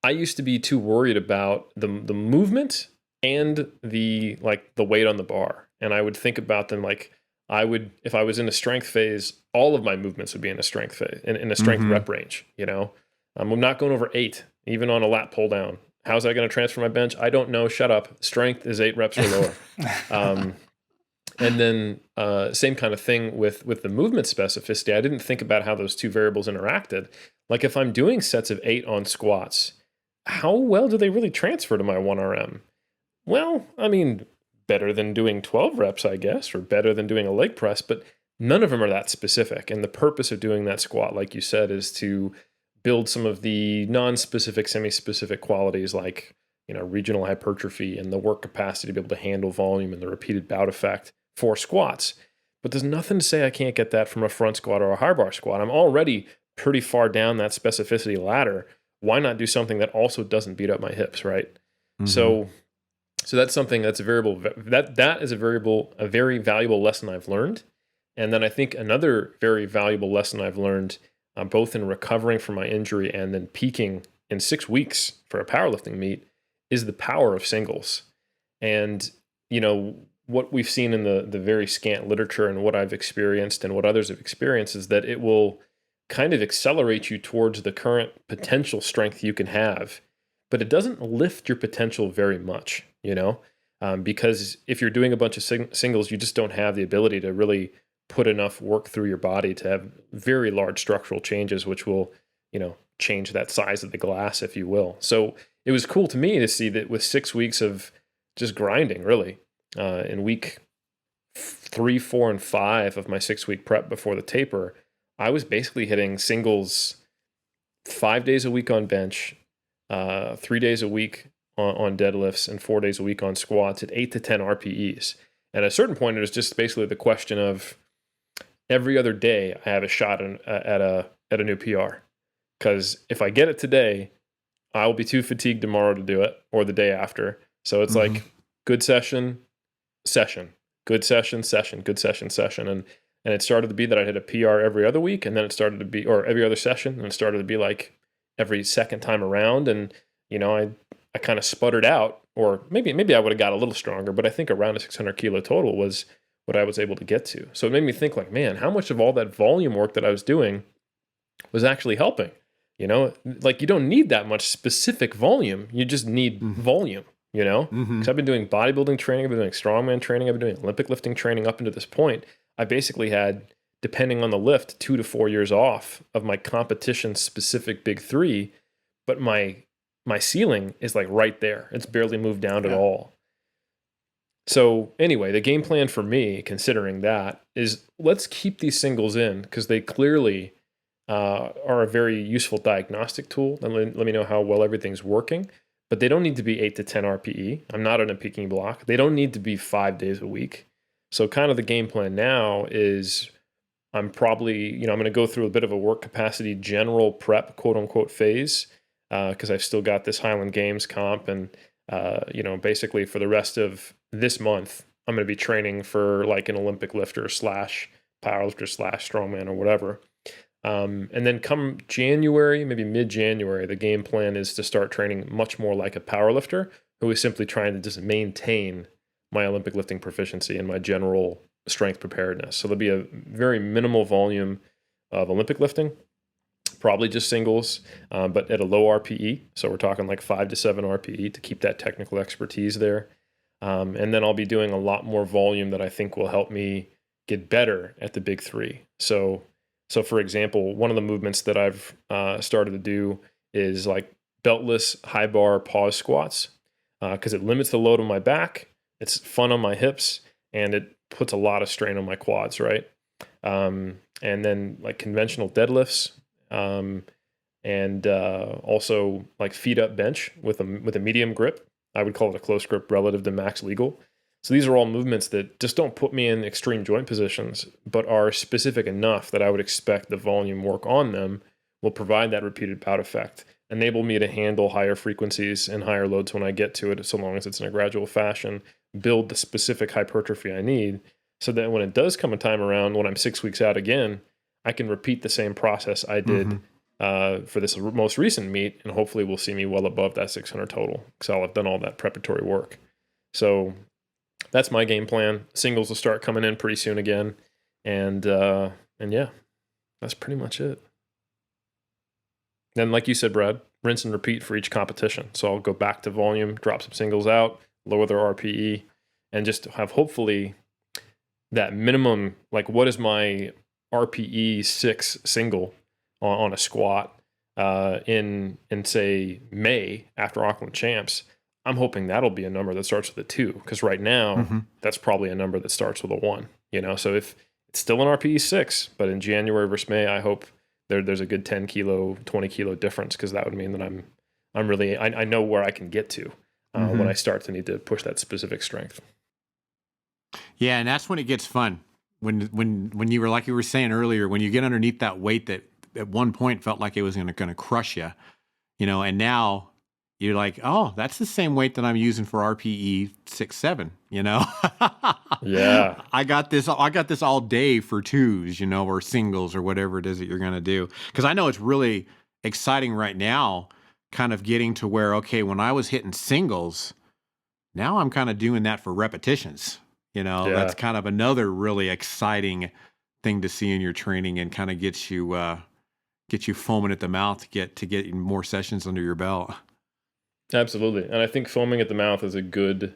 I used to be too worried about the movement and the weight on the bar. And I would think about them like if I was in a strength phase, all of my movements would be in a strength phase, in a strength rep range, I'm not going over 8, even on a lat pull down. How's that going to transfer my bench? I don't know. Shut up. Strength is 8 reps or lower. And then same kind of thing with the movement specificity. I didn't think about how those two variables interacted. Like if I'm doing sets of 8 on squats, how well do they really transfer to my 1RM? Well, I mean, better than doing 12 reps, I guess, or better than doing a leg press, but none of them are that specific. And the purpose of doing that squat, like you said, is to build some of the non-specific, semi-specific qualities like, regional hypertrophy and the work capacity to be able to handle volume and the repeated bout effect for squats. But there's nothing to say I can't get that from a front squat or a high bar squat. I'm already pretty far down that specificity ladder. Why not do something that also doesn't beat up my hips, right? So that's something that's a variable that is a very valuable lesson I've learned. And then I think another very valuable lesson I've learned, both in recovering from my injury and then peaking in 6 weeks for a powerlifting meet, is the power of singles. And what we've seen in the very scant literature and what I've experienced and what others have experienced is that it will kind of accelerate you towards the current potential strength you can have, but it doesn't lift your potential very much, because if you're doing a bunch of singles, you just don't have the ability to really put enough work through your body to have very large structural changes, which will, change that size of the glass, if you will. So it was cool to me to see that with 6 weeks of just grinding, really, in week 3, 4, and 5 of my 6-week prep before the taper, I was basically hitting singles 5 days a week on bench, 3 days a week on deadlifts, and 4 days a week on squats at 8 to 10 RPEs. And at a certain point, it was just basically the question of every other day I have a shot at a new PR. Because if I get it today, I will be too fatigued tomorrow to do it, or the day after. So it's like good session, good session, good session. And it started to be that I hit a PR every other week, and then it started to be, or every other session, and it started to be like every second time around. And, I kind of sputtered out, or maybe I would have got a little stronger, but I think around a 600 kilo total was what I was able to get to. So it made me think like, man, how much of all that volume work that I was doing was actually helping? Like you don't need that much specific volume. You just need volume, because I've been doing bodybuilding training. I've been doing strongman training. I've been doing Olympic lifting training up until this point. I basically had, depending on the lift, 2 to 4 years off of my competition specific big 3, but my ceiling is like right there. It's barely moved down at all. So anyway, the game plan for me, considering that, is let's keep these singles in because they clearly are a very useful diagnostic tool. And let me know how well everything's working. But they don't need to be 8 to 10 RPE. I'm not on a peaking block. They don't need to be 5 days a week. So kind of the game plan now is I'm probably, I'm going to go through a bit of a work capacity general prep, quote unquote, phase, because I've still got this Highland Games comp. And, basically for the rest of this month, I'm going to be training for like an Olympic lifter / powerlifter / strongman or whatever. And then come January, maybe mid-January, the game plan is to start training much more like a powerlifter who is simply trying to just maintain my Olympic lifting proficiency and my general strength preparedness. So there'll be a very minimal volume of Olympic lifting, probably just singles, but at a low RPE. So we're talking like 5 to 7 RPE to keep that technical expertise there. And then I'll be doing a lot more volume that I think will help me get better at the big 3. So for example, one of the movements that I've started to do is like beltless high bar pause squats because it limits the load on my back. It's fun on my hips and it puts a lot of strain on my quads, right? And then like conventional deadlifts and also like feet up bench with a medium grip. I would call it a close grip relative to max legal. So these are all movements that just don't put me in extreme joint positions, but are specific enough that I would expect the volume work on them will provide that repeated bout effect, enable me to handle higher frequencies and higher loads when I get to it, so long as it's in a gradual fashion, build the specific hypertrophy I need, so that when it does come a time around when I'm 6 weeks out again, I can repeat the same process I did for this most recent meet, and hopefully we'll see me well above that 600 total, because I'll have done all that preparatory work. So that's my game plan. Singles will start coming in pretty soon again. And yeah, that's pretty much it. Then, like you said, Brad, rinse and repeat for each competition. So I'll go back to volume, drop some singles out, lower their RPE, and just have hopefully that minimum, like what is my RPE 6 single on a squat in say May after Auckland Champs. I'm hoping that'll be a number that starts with a 2, because right now that's probably a number that starts with a 1. So if it's still an RPE 6, but in January versus May, I hope there's a good 10 kilo, 20 kilo difference, because that would mean that I'm really, I know where I can get to when I start to need to push that specific strength. Yeah, and that's when it gets fun. When you were, like you were saying earlier, when you get underneath that weight that at one point felt like it was going to crush you, and now you're like, oh, that's the same weight that I'm using for RPE 6-7, Yeah. I got this all day for 2s, or singles or whatever it is that you're going to do. Because I know it's really exciting right now, kind of getting to where, okay, when I was hitting singles, now I'm kind of doing that for repetitions. That's kind of another really exciting thing to see in your training, and kind of get you foaming at the mouth to get more sessions under your belt. Absolutely. And I think foaming at the mouth is a good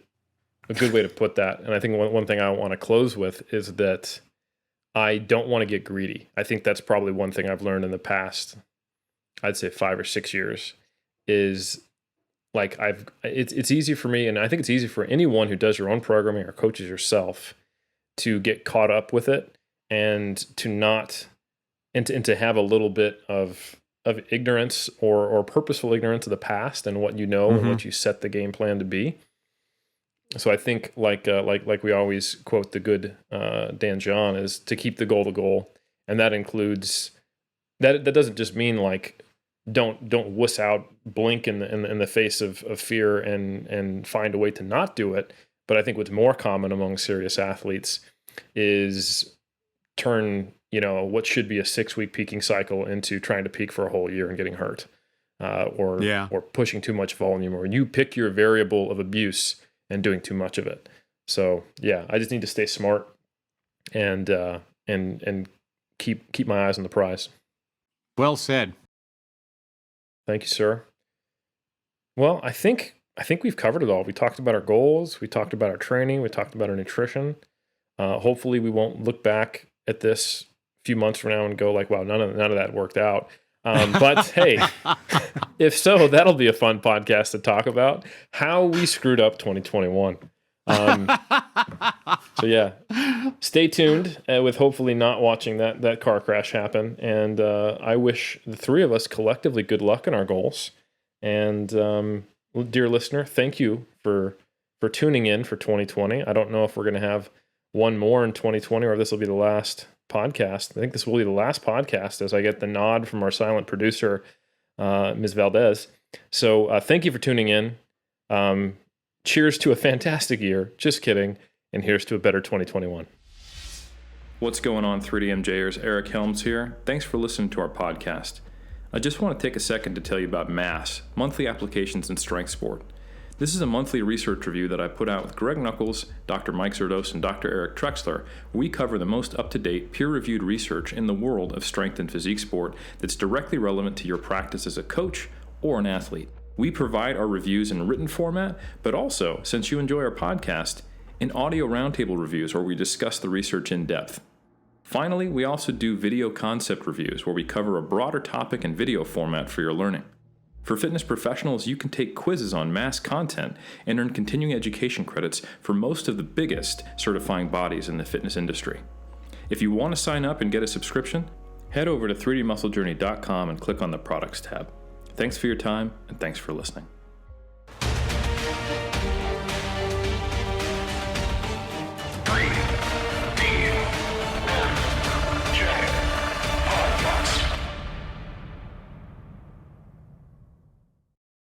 way to put that. And I think one thing I want to close with is that I don't want to get greedy. I think that's probably one thing I've learned in the past, I'd say 5 or 6 years, is like it's easy for me, and I think it's easy for anyone who does your own programming or coaches yourself, to get caught up with it and to not, and to have a little bit of ignorance or purposeful ignorance of the past and what and what you set the game plan to be. So I think like we always quote the good Dan John, is to keep the goal, and that includes that doesn't just mean like don't wuss out, blink in the face of fear and find a way to not do it. But I think what's more common among serious athletes is turn what should be a 6-week peaking cycle into trying to peak for a whole year and getting hurt, or pushing too much volume, or you pick your variable of abuse and doing too much of it. So yeah, I just need to stay smart and keep my eyes on the prize. Well said. Thank you, sir. Well, I think we've covered it all. We talked about our goals. We talked about our training. We talked about our nutrition. Hopefully we won't look back at this a few months from now and go like, wow, none of that worked out. But hey, if so, that'll be a fun podcast to talk about how we screwed up 2021. So yeah, stay tuned with hopefully not watching that car crash happen. And I wish the 3 of us collectively good luck in our goals. And dear listener, thank you for tuning in for 2020. I don't know if we're going to have one more in 2020 or if this will be the last podcast. I think this will be the last podcast, as I get the nod from our silent producer, Ms. Valdez. So thank you for tuning in. Cheers to a fantastic year. Just kidding. And here's to a better 2021. What's going on, 3DMJers? Eric Helms here. Thanks for listening to our podcast. I just want to take a second to tell you about MASS, Monthly Applications in Strength Sport. This is a monthly research review that I put out with Greg Nuckols, Dr. Mike Zerdos, and Dr. Eric Trexler. We cover the most up-to-date, peer-reviewed research in the world of strength and physique sport that's directly relevant to your practice as a coach or an athlete. We provide our reviews in written format, but also, since you enjoy our podcast, in audio roundtable reviews where we discuss the research in depth. Finally, we also do video concept reviews where we cover a broader topic in video format for your learning. For fitness professionals, you can take quizzes on MASS content and earn continuing education credits for most of the biggest certifying bodies in the fitness industry. If you want to sign up and get a subscription, head over to 3dmusclejourney.com and click on the products tab. Thanks for your time, and thanks for listening.